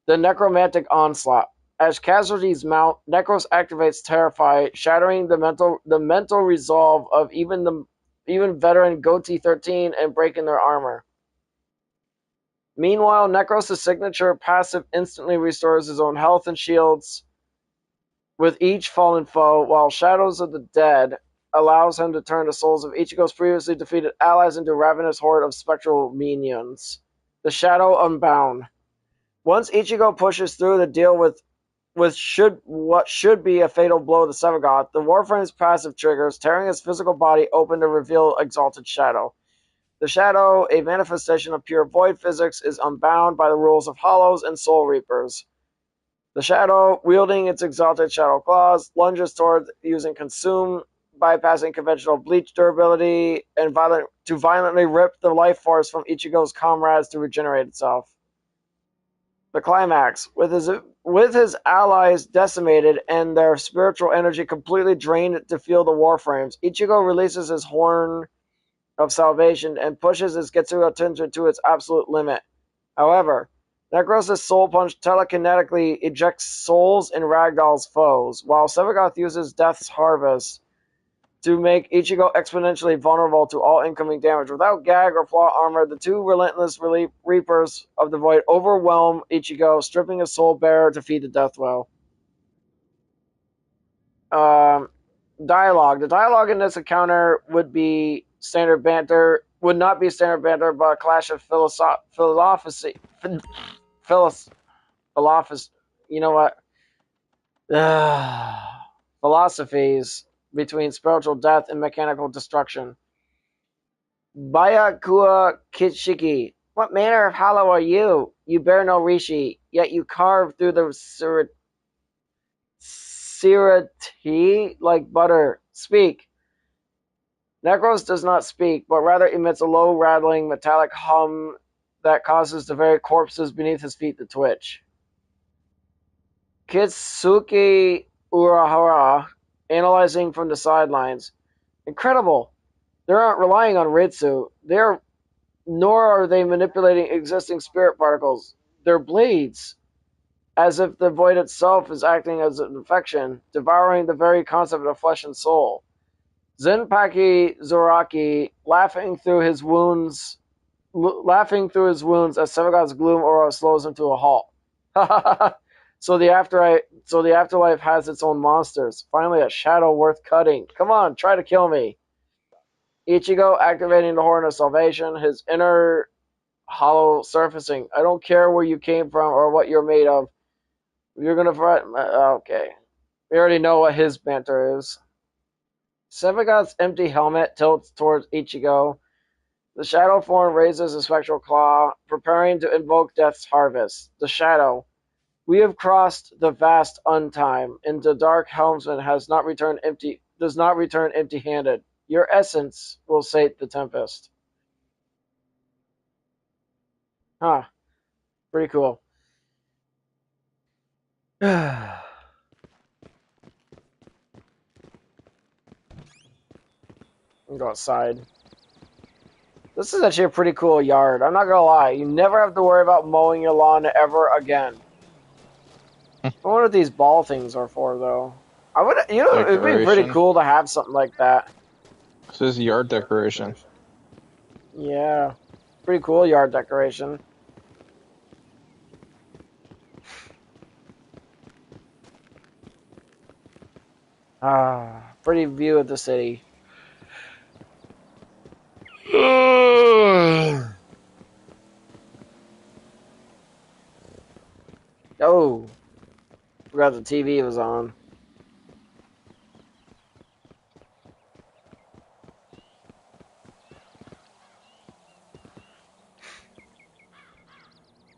The Necromantic Onslaught. As casualties mount, Necros activates Terrify, shattering the mental resolve of even veteran Goatee 13 and breaking their armor. Meanwhile, Necros' signature passive instantly restores his own health and shields with each fallen foe, while Shadows of the Dead allows him to turn the souls of Ichigo's previously defeated allies into a ravenous horde of spectral minions. The Shadow Unbound. Once Ichigo pushes through the deal with what should be a fatal blow to Sevagoth, the Warframe's passive triggers, tearing his physical body open to reveal Exalted Shadow. The Shadow, a manifestation of pure void physics, is unbound by the rules of Hollows and Soul Reapers. The Shadow, wielding its exalted Shadow Claws, lunges toward using Consume, bypassing conventional Bleach durability, and violently rip the life force from Ichigo's comrades to regenerate itself. The climax. With his allies decimated and their spiritual energy completely drained to fuel the Warframes, Ichigo releases his Horn of Salvation and pushes his Getsuga Tenshin to its absolute limit. However, Necros' Soul Punch telekinetically ejects souls and ragdolls foes, while Sevagoth uses Death's Harvest to make Ichigo exponentially vulnerable to all incoming damage. Without gag or plot armor, the two relentless Reapers of the Void overwhelm Ichigo, stripping his soul bearer to feed the death well. Dialogue. The dialogue in this encounter would not be standard banter, but a clash of philosophy. You know what? Philosophies between spiritual death and mechanical destruction. Bayakua Kishiki. What manner of hollow are you? You bear no rishi, yet you carve through the sirati like butter. Speak. Necros does not speak, but rather emits a low, rattling, metallic hum that causes the very corpses beneath his feet to twitch. Kitsuki Urahara, analyzing from the sidelines. Incredible. They aren't relying on Ritsu. Nor are they manipulating existing spirit particles. They're blades. As if the void itself is acting as an infection, devouring the very concept of flesh and soul. Zenpaki Zoraki, laughing through his wounds as Sevagoth's gloom aura slows him to a halt. So the afterlife has its own monsters. Finally, a shadow worth cutting. Come on, try to kill me. Ichigo activating the Horn of Salvation, his inner hollow surfacing. I don't care where you came from or what you're made of. You're gonna fight. Okay. We already know what his banter is. Sevagoth's empty helmet tilts towards Ichigo. The shadow form raises a spectral claw, preparing to invoke Death's Harvest. The shadow. We have crossed the vast untime, and the dark helmsman does not return empty-handed. Your essence will sate the tempest. Huh. Pretty cool. Go outside. This is actually a pretty cool yard. I'm not gonna lie. You never have to worry about mowing your lawn ever again. I wonder what these ball things are for, though. I would, it'd be pretty Decoration. cool to have something like that. This is yard decoration. Yeah, pretty cool yard decoration. Ah, pretty view of the city. Oh, forgot the TV was on.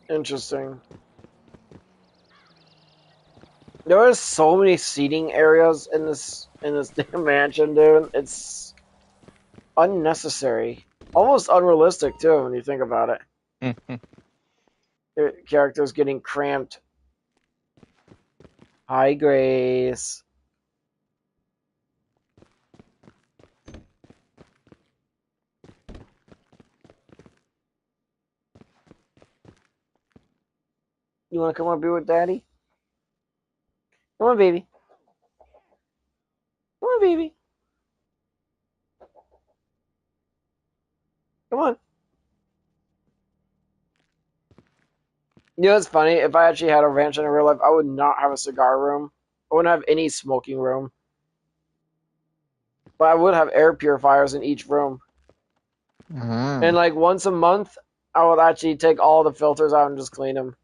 Interesting. There are so many seating areas in this damn mansion, dude. It's unnecessary, almost unrealistic too when you think about it. The characters getting cramped. Hi, Grace. You want to come up here with Daddy? Come on, baby. Come on, baby. Come on. You know, it's funny. If I actually had a ranch in real life, I would not have a cigar room. I wouldn't have any smoking room. But I would have air purifiers in each room. And Mm. like once a month, I would actually take all the filters out and just clean them.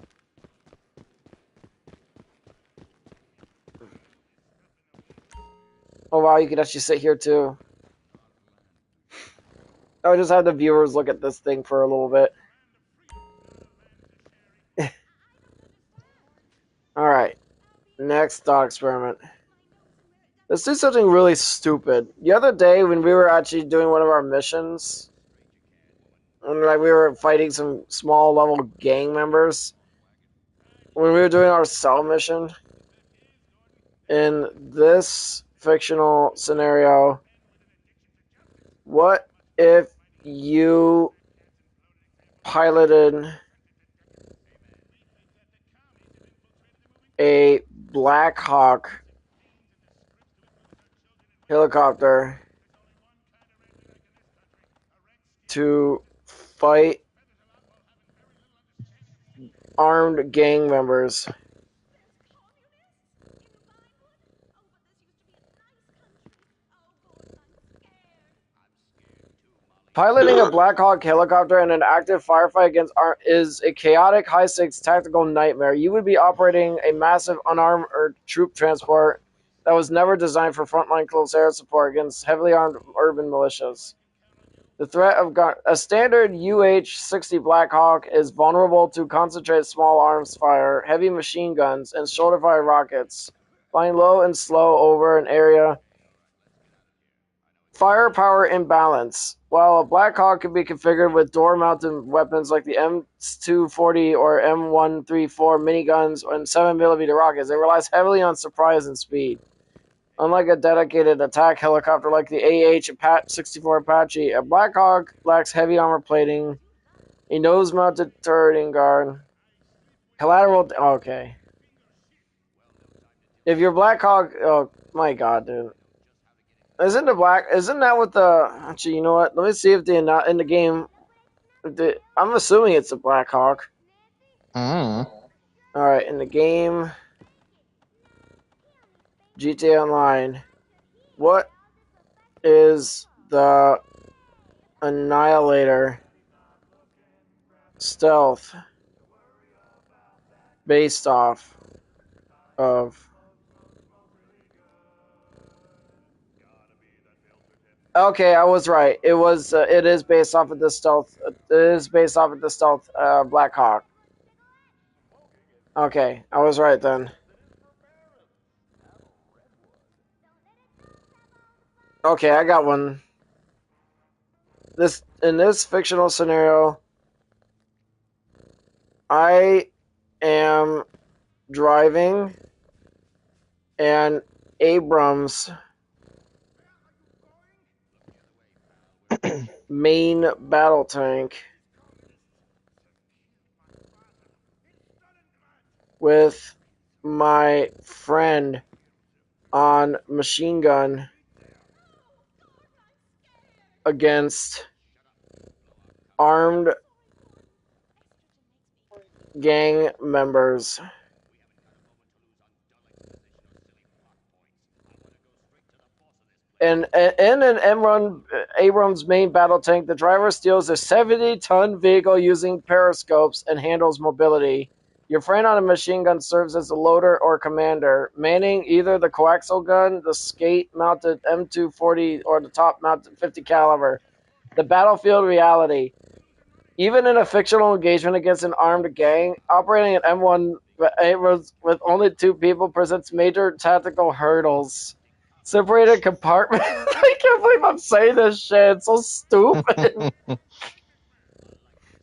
Oh wow, you could actually sit here too. I would just have the viewers look at this thing for a little bit. Alright, next thought experiment. Let's do something really stupid. The other day when we were actually doing one of our missions, and like we were fighting some small level gang members, when we were doing our cell mission, in this fictional scenario, what if you piloted a Black Hawk helicopter to fight armed gang members? Piloting a Black Hawk helicopter in an active firefight against is a chaotic, high-stakes tactical nightmare. You would be operating a massive unarmed troop transport that was never designed for frontline close air support against heavily armed urban militias. The threat of a standard UH-60 Black Hawk is vulnerable to concentrated small arms fire, heavy machine guns, and shoulder-fired rockets, flying low and slow over an area. Firepower imbalance. While a Black Hawk can be configured with door-mounted weapons like the M240 or M134 miniguns and 7mm rockets, it relies heavily on surprise and speed. Unlike a dedicated attack helicopter like the AH-64 Apache, a Black Hawk lacks heavy armor plating, a nose-mounted turreting guard, collateral. Okay. If your Black Hawk, oh my god, dude. Isn't the black? Isn't that what the? Actually, you know what? Let me see if they not in the game. I'm assuming it's a Black Hawk. Mm. All right, in the game, GTA Online. What is the Annihilator stealth based off of? Okay, I was right. It was. It is based off of the stealth. It is based off of the stealth Black Hawk. Okay, I was right then. Okay, I got one. This in this fictional scenario, I am driving an Abrams main battle tank with my friend on machine gun against armed gang members. And in an Abrams main battle tank, the driver steals a 70-ton vehicle using periscopes and handles mobility. Your friend on a machine gun serves as a loader or commander, manning either the coaxial gun, the skate-mounted M240, or the top-mounted 50 caliber. The battlefield reality. Even in a fictional engagement against an armed gang, operating an M1 Abrams with only 2 people presents major tactical hurdles. Separated compartment. I can't believe I'm saying this shit. It's so stupid.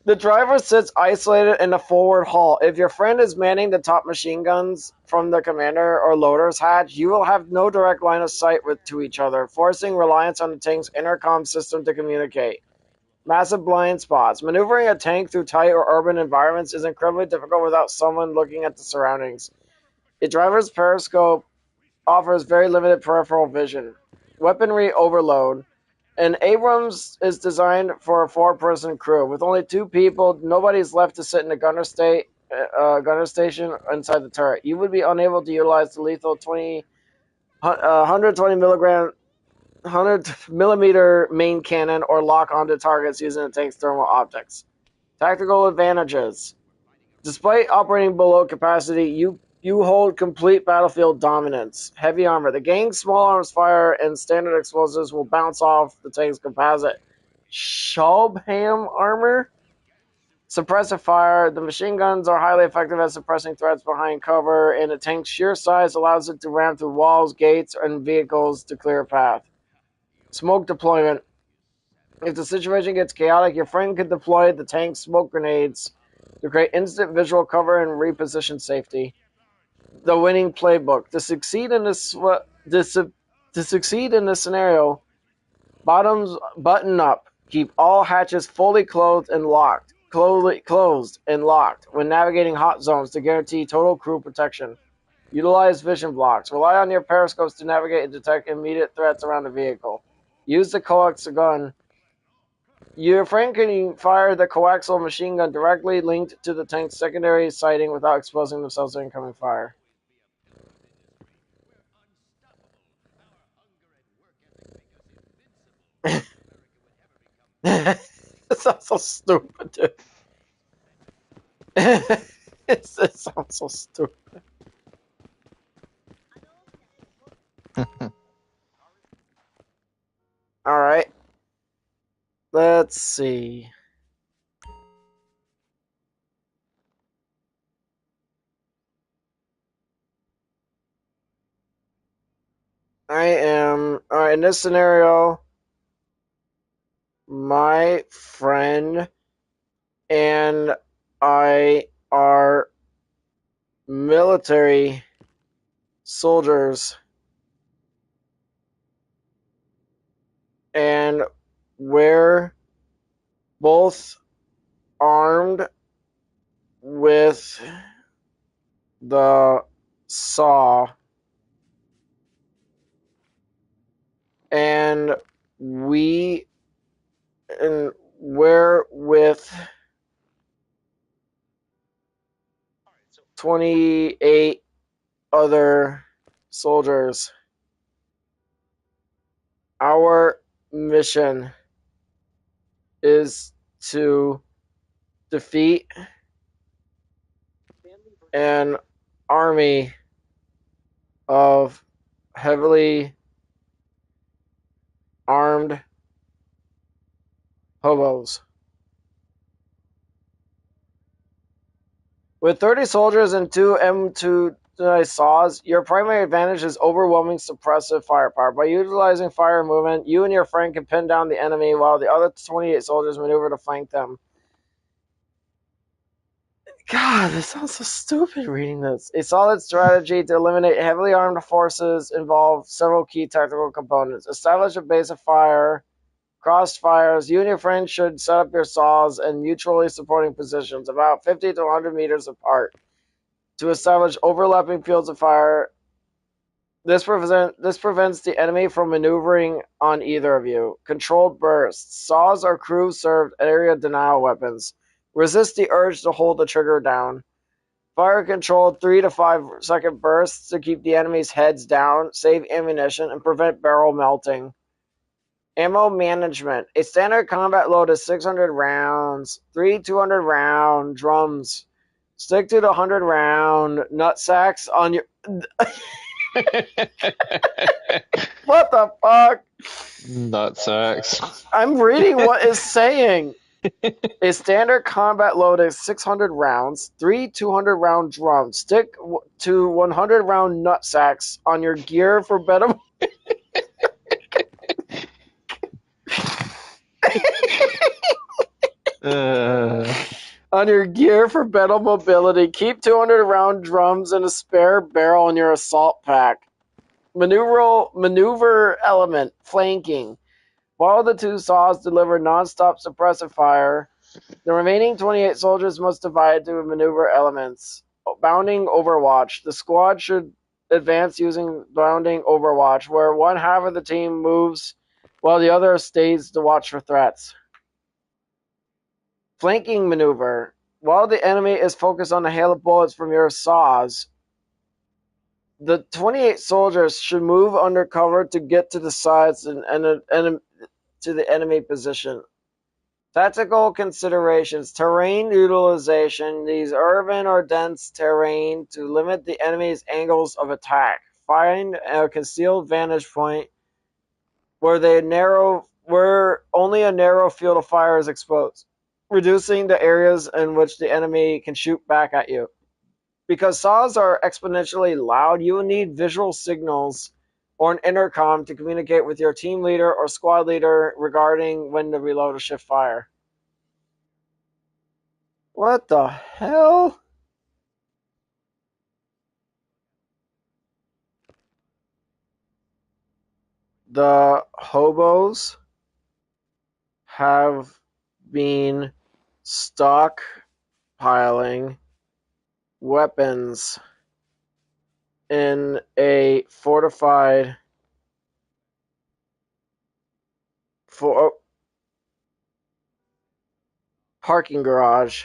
The driver sits isolated in the forward hull. If your friend is manning the top machine guns from the commander or loader's hatch, you will have no direct line of sight to each other, forcing reliance on the tank's intercom system to communicate. Massive blind spots. Maneuvering a tank through tight or urban environments is incredibly difficult without someone looking at the surroundings. A driver's periscope offers very limited peripheral vision. Weaponry overload. And Abrams is designed for a 4-person crew. With only 2 people, nobody's left to sit in the gunner station inside the turret. You would be unable to utilize the lethal 120 100 millimeter main cannon or lock onto targets using the tank's thermal optics. Tactical advantages. Despite operating below capacity, you hold complete battlefield dominance. Heavy armor. The gang's small arms fire and standard explosives will bounce off the tank's composite Shobham armor. Suppressive fire. The machine guns are highly effective at suppressing threats behind cover, and the tank's sheer size allows it to ram through walls, gates, and vehicles to clear a path. Smoke deployment. If the situation gets chaotic, your friend could deploy the tank's smoke grenades to create instant visual cover and reposition safety. The winning playbook. To succeed in this scenario, bottoms button up. Keep all hatches fully closed and locked. Closed and locked when navigating hot zones to guarantee total crew protection. Utilize vision blocks. Rely on your periscopes to navigate and detect immediate threats around the vehicle. Use the coaxial gun. Your friend can fire the coaxial machine gun directly linked to the tank's secondary sighting without exposing themselves to incoming fire. It sounds so stupid, dude. It sounds so stupid. Alright. Let's see. Alright, in this scenario, my friend and I are military soldiers, and we're both armed with the saw, and we're with 28 other soldiers. Our mission is to defeat an army of heavily armed hobos. With 30 soldiers and 2 M2 saws, your primary advantage is overwhelming suppressive firepower. By utilizing fire movement, you and your friend can pin down the enemy while the other 28 soldiers maneuver to flank them. God, this sounds so stupid reading this. A solid strategy to eliminate heavily armed forces involves several key tactical components. Establish a base of fire. Crossed fires. You and your friend should set up your saws in mutually supporting positions, about 50 to 100 meters apart. to establish overlapping fields of fire. This prevents the enemy from maneuvering on either of you. Controlled bursts. Saws are crew-served area denial weapons. Resist the urge to hold the trigger down. Fire-controlled 3 to 5 second bursts to keep the enemy's heads down, save ammunition, and prevent barrel melting. Ammo management. A standard combat load is 600 rounds. 3 200-round drums. Stick to the 100-round nutsacks on your... What the fuck? Nutsacks. I'm reading what it's saying. A standard combat load is 600 rounds, 3 200-round drums. Stick to 100-round nutsacks on your gear for better... On your gear for better mobility. Keep 200-round drums and a spare barrel in your assault pack. Maneuver element. Flanking. While the two saws deliver non-stop suppressive fire, the remaining 28 soldiers must divide to maneuver elements. Bounding Overwatch. The squad should advance using Bounding Overwatch, where one half of the team moves while the other stays to watch for threats. Flanking maneuver. While the enemy is focused on a hail of bullets from your saws, the 28 soldiers should move under cover to get to the sides and to the enemy position. Tactical considerations. Terrain utilization. Use urban or dense terrain to limit the enemy's angles of attack. Find a concealed vantage point where only a narrow field of fire is exposed, reducing the areas in which the enemy can shoot back at you. Because saws are exponentially loud, you will need visual signals or an intercom to communicate with your team leader or squad leader regarding when to reload or shift fire. What the hell? The hobos have been stockpiling weapons in a fortified parking garage.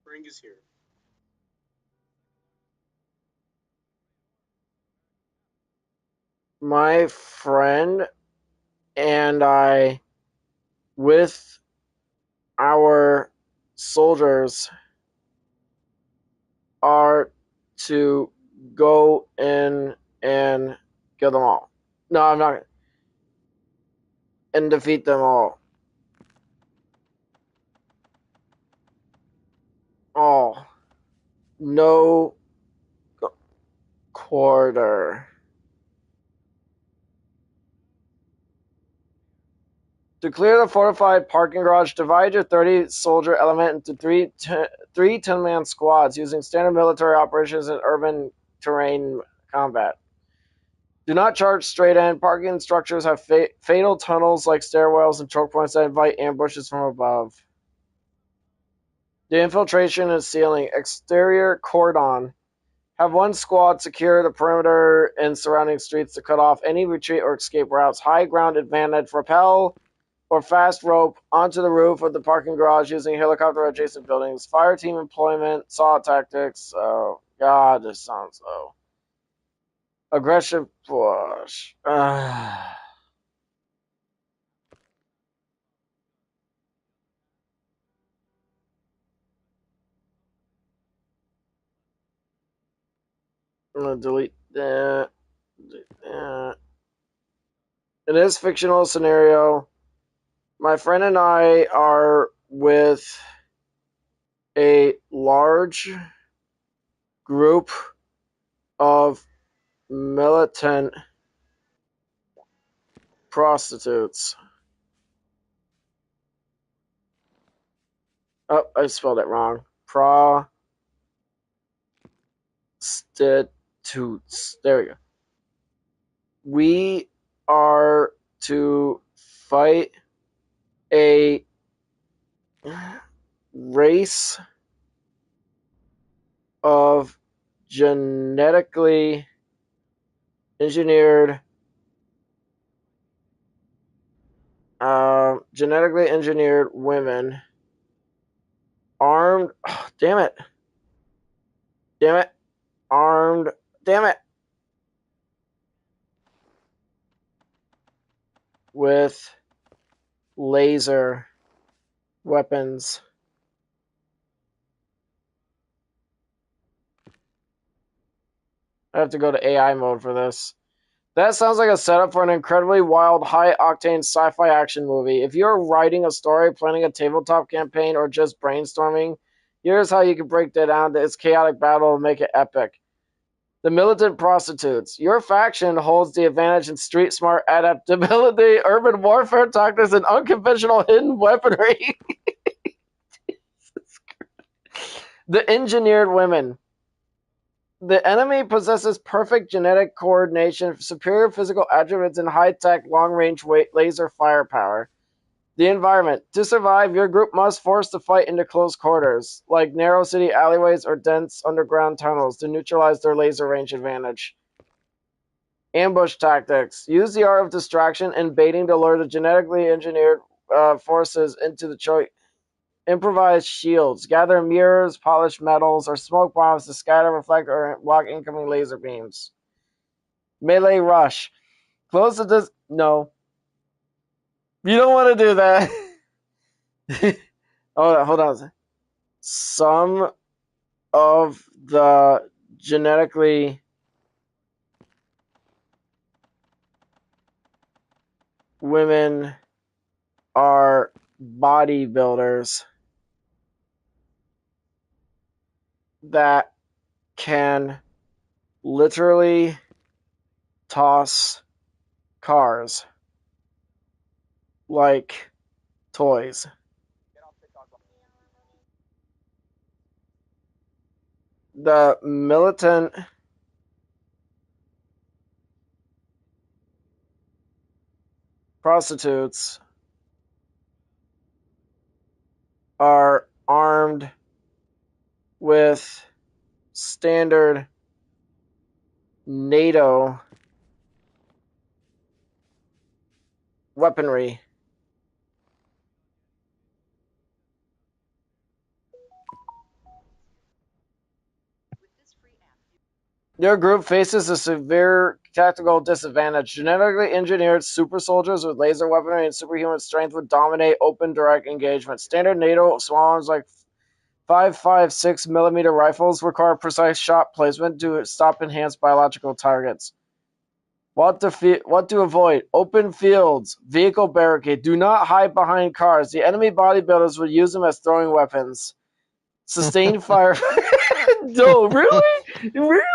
Ring is here. My friend and I, with our soldiers, are to go in and kill them all. No, I'm not. And defeat them all. All. No quarter. To clear the fortified parking garage, divide your 30-soldier element into three 10-man squads using standard military operations in urban terrain combat. Do not charge straight in. Parking structures have fatal tunnels like stairwells and choke points that invite ambushes from above. The infiltration and sealing. Exterior cordon. Have one squad secure the perimeter and surrounding streets to cut off any retreat or escape routes. High ground advantage. Rappel or fast rope onto the roof of the parking garage using helicopter adjacent buildings. Fire team employment. Saw tactics. Oh, God, this sounds so... Aggressive push. I'm gonna delete that. In this fictional scenario, my friend and I are with a large group of militant prostitutes. Oh, I spelled it wrong. Prostitutes. There we go. We are to fight a race of genetically engineered women armed. Oh, damn it! Damn it! Armed. Damn it! With laser weapons. I have to go to AI mode for this. That sounds like a setup for an incredibly wild, high-octane sci-fi action movie. If you're writing a story, planning a tabletop campaign, or just brainstorming, here's how you can break that down to its chaotic battle and make it epic. The militant prostitutes. Your faction holds the advantage in street-smart adaptability, urban warfare tactics, and unconventional hidden weaponry. The engineered women. The enemy possesses perfect genetic coordination, superior physical attributes, and high-tech, long-range laser firepower. The environment. To survive, your group must force the fight into close quarters, like narrow city alleyways or dense underground tunnels, to neutralize their laser range advantage. Ambush tactics. Use the art of distraction and baiting to lure the genetically engineered forces into the choice. Improvised shields. Gather mirrors, polished metals, or smoke bombs to scatter, reflect, or block incoming laser beams. Melee rush. Close the No. You don't want to do that. Oh, hold on. Some of the genetically women are bodybuilders that can literally toss cars like toys. The militant prostitutes are armed with standard NATO weaponry. Your group faces a severe tactical disadvantage. Genetically engineered super soldiers with laser weaponry and superhuman strength would dominate open direct engagement. Standard NATO small arms like 5.56mm rifles require precise shot placement to stop enhanced biological targets. What to avoid? Open fields, vehicle barricade. Do not hide behind cars. The enemy bodybuilders would use them as throwing weapons. Sustained fire. No, really? Really?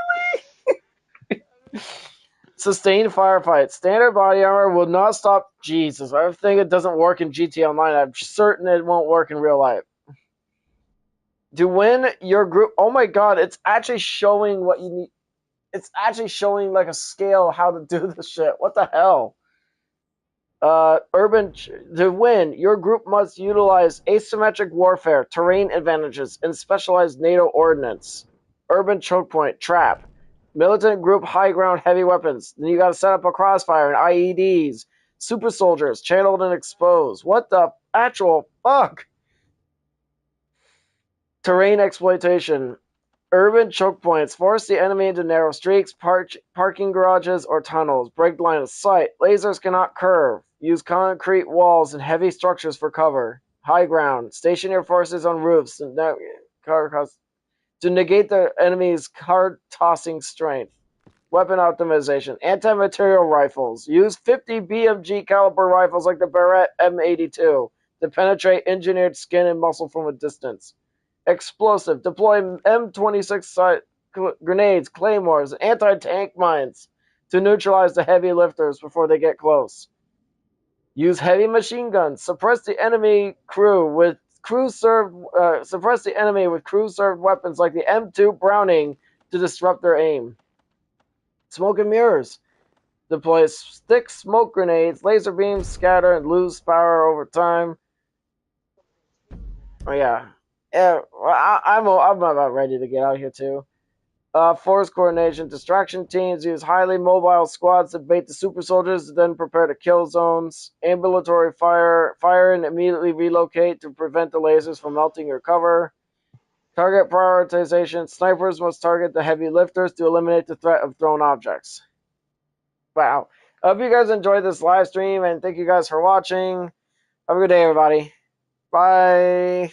Sustained firefight. Standard body armor will not stop. Jesus, I think it doesn't work in GTA Online. I'm certain it won't work in real life. To win your group. Oh my god, it's actually showing what you need. It's actually showing like a scale of how to do this shit. What the hell? To win, your group must utilize asymmetric warfare, terrain advantages, and specialized NATO ordnance. Urban choke point, trap. Militant group high ground heavy weapons. Then you gotta set up a crossfire and IEDs. Super soldiers, channeled and exposed. What the actual fuck? Terrain exploitation. Urban choke points. Force the enemy into narrow streets, parking garages, or tunnels. Break line of sight. Lasers cannot curve. Use concrete walls and heavy structures for cover. High ground. Station your forces on roofs to negate the enemy's card-tossing strength. Weapon optimization. Anti-material rifles. Use 50 BMG caliber rifles like the Barrett M82 to penetrate engineered skin and muscle from a distance. Explosive. Deploy M26 grenades, claymores, and anti-tank mines to neutralize the heavy lifters before they get close. Use heavy machine guns. Suppress the enemy with crew-served weapons like the M2 Browning to disrupt their aim. Smoke and mirrors. Deploy stick smoke grenades, laser beams, scatter, and lose power over time. Oh yeah. Yeah, I'm about ready to get out here too. Force coordination. Distraction teams use highly mobile squads to bait the super soldiers, then prepare to kill zones. Ambulatory fire and immediately relocate to prevent the lasers from melting your cover. Target prioritization. Snipers must target the heavy lifters to eliminate the threat of thrown objects. Wow. I hope you guys enjoyed this live stream, and thank you guys for watching. Have a good day, everybody. Bye.